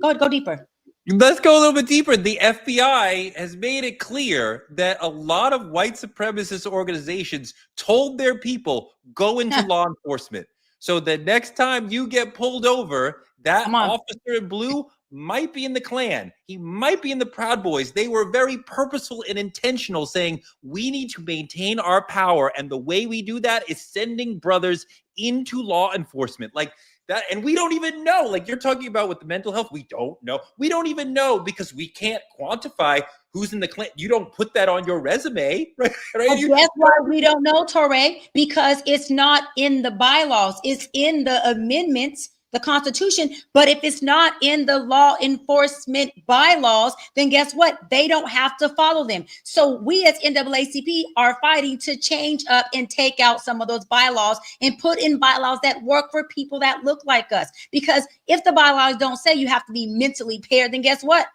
Go ahead, go deeper. Let's go a little bit deeper. The FBI has made it clear that a lot of white supremacist organizations told their people, go into law enforcement. So the next time you get pulled over, that officer in blue might be in the Klan. He might be in the Proud Boys. They were very purposeful and intentional, saying we need to maintain our power. And the way we do that is sending brothers into law enforcement. Like that, and we don't even know, like you're talking about with the mental health, we don't know. We don't even know because we can't quantify who's in the Klan. You don't put that on your resume, right? That's why we don't know, Torre, because it's not in the bylaws. It's in the amendments, the Constitution. But if it's not in the law enforcement bylaws, then guess what? They don't have to follow them. So we as NAACP are fighting to change up and take out some of those bylaws and put in bylaws that work for people that look like us. Because if the bylaws don't say you have to be mentally impaired, then guess what?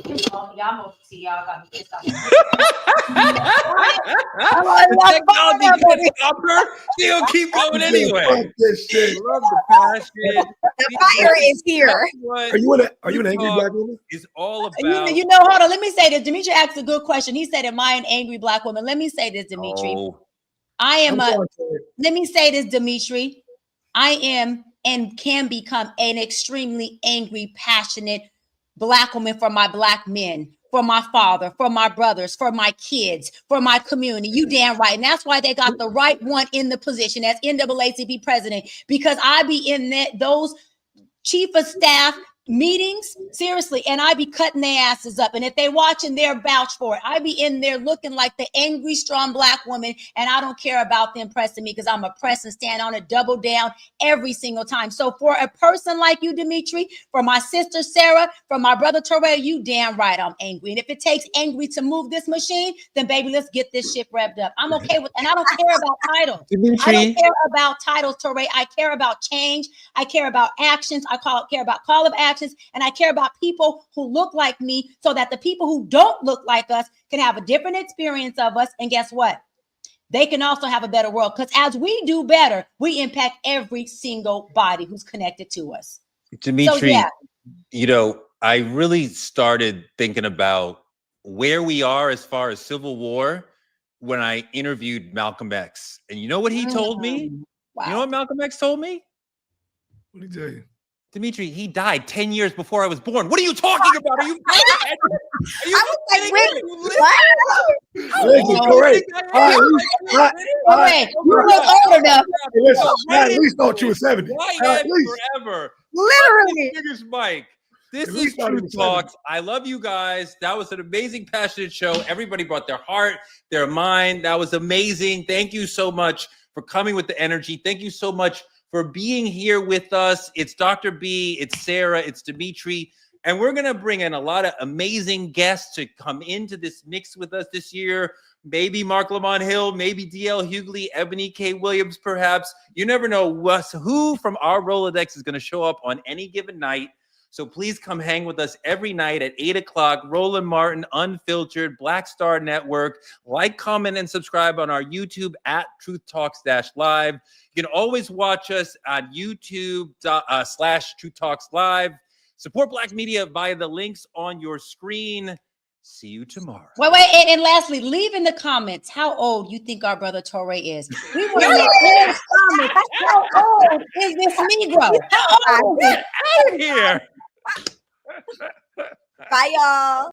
Y'all got me pissed off. She'll keep going anyway. Love the passion. The fire is here. Are you an angry black woman? Is all about. You know, hold on. Let me say this. Dimitri asked a good question. He said, "Am I an angry black woman?" Let me say this, Dimitri. I am let me say this, Dimitri. I am and can become an extremely angry, passionate black woman for my black men, for my father, for my brothers, for my kids, for my community. You damn right. And that's why they got the right one in the position as NAACP president, because I be in those chief of staff meetings, seriously, and I be cutting their asses up. And if they watching, they're vouch for it. I be in there looking like the angry, strong black woman, and I don't care about them pressing me because I'm a press and stand on it, double down every single time. So for a person like you, Dimitri, for my sister Sarah, for my brother Torre, you damn right I'm angry. And if it takes angry to move this machine, then baby, let's get this ship revved up. I'm okay with, and I don't care about titles. Dimitri. I don't care about titles, Torre. I care about change. I care about actions. Care about call of action. And I care about people who look like me so that the people who don't look like us can have a different experience of us. And guess what? They can also have a better world, because as we do better, we impact every single body who's connected to us. Dimitri, you know, I really started thinking about where we are as far as Civil War when I interviewed Malcolm X. And you know what he told me? Wow. You know what Malcolm X told me? What did he tell you? Dimitri, he died 10 years before I was born. What are you talking about? Are you kidding? I was like, wait, what? Great. You look old enough. I at least thought you were 70. Forever. Literally. Biggest Mike. This is True Talks. I love you guys. That was an amazing, passionate show. Everybody brought their heart, their mind. That was amazing. Thank you so much for coming with the energy. Thank you so much for being here with us. It's Dr. B, it's Sarah, it's Dimitri. And we're going to bring in a lot of amazing guests to come into this mix with us this year. Maybe Mark Lamont Hill, maybe DL Hughley, Ebony K. Williams, perhaps. You never know who from our Rolodex is going to show up on any given night. So please come hang with us every night at 8 o'clock. Roland Martin, Unfiltered, Black Star Network. Like, comment, and subscribe on our YouTube at Truth Talks-Live. You can always watch us on YouTube /Truth Talks Live. Support Black media via the links on your screen. See you tomorrow. Wait, and lastly, leave in the comments how old you think our brother Torre is. We want to know in the comments, how old is this Negro? How old? Get out of here. Bye, y'all.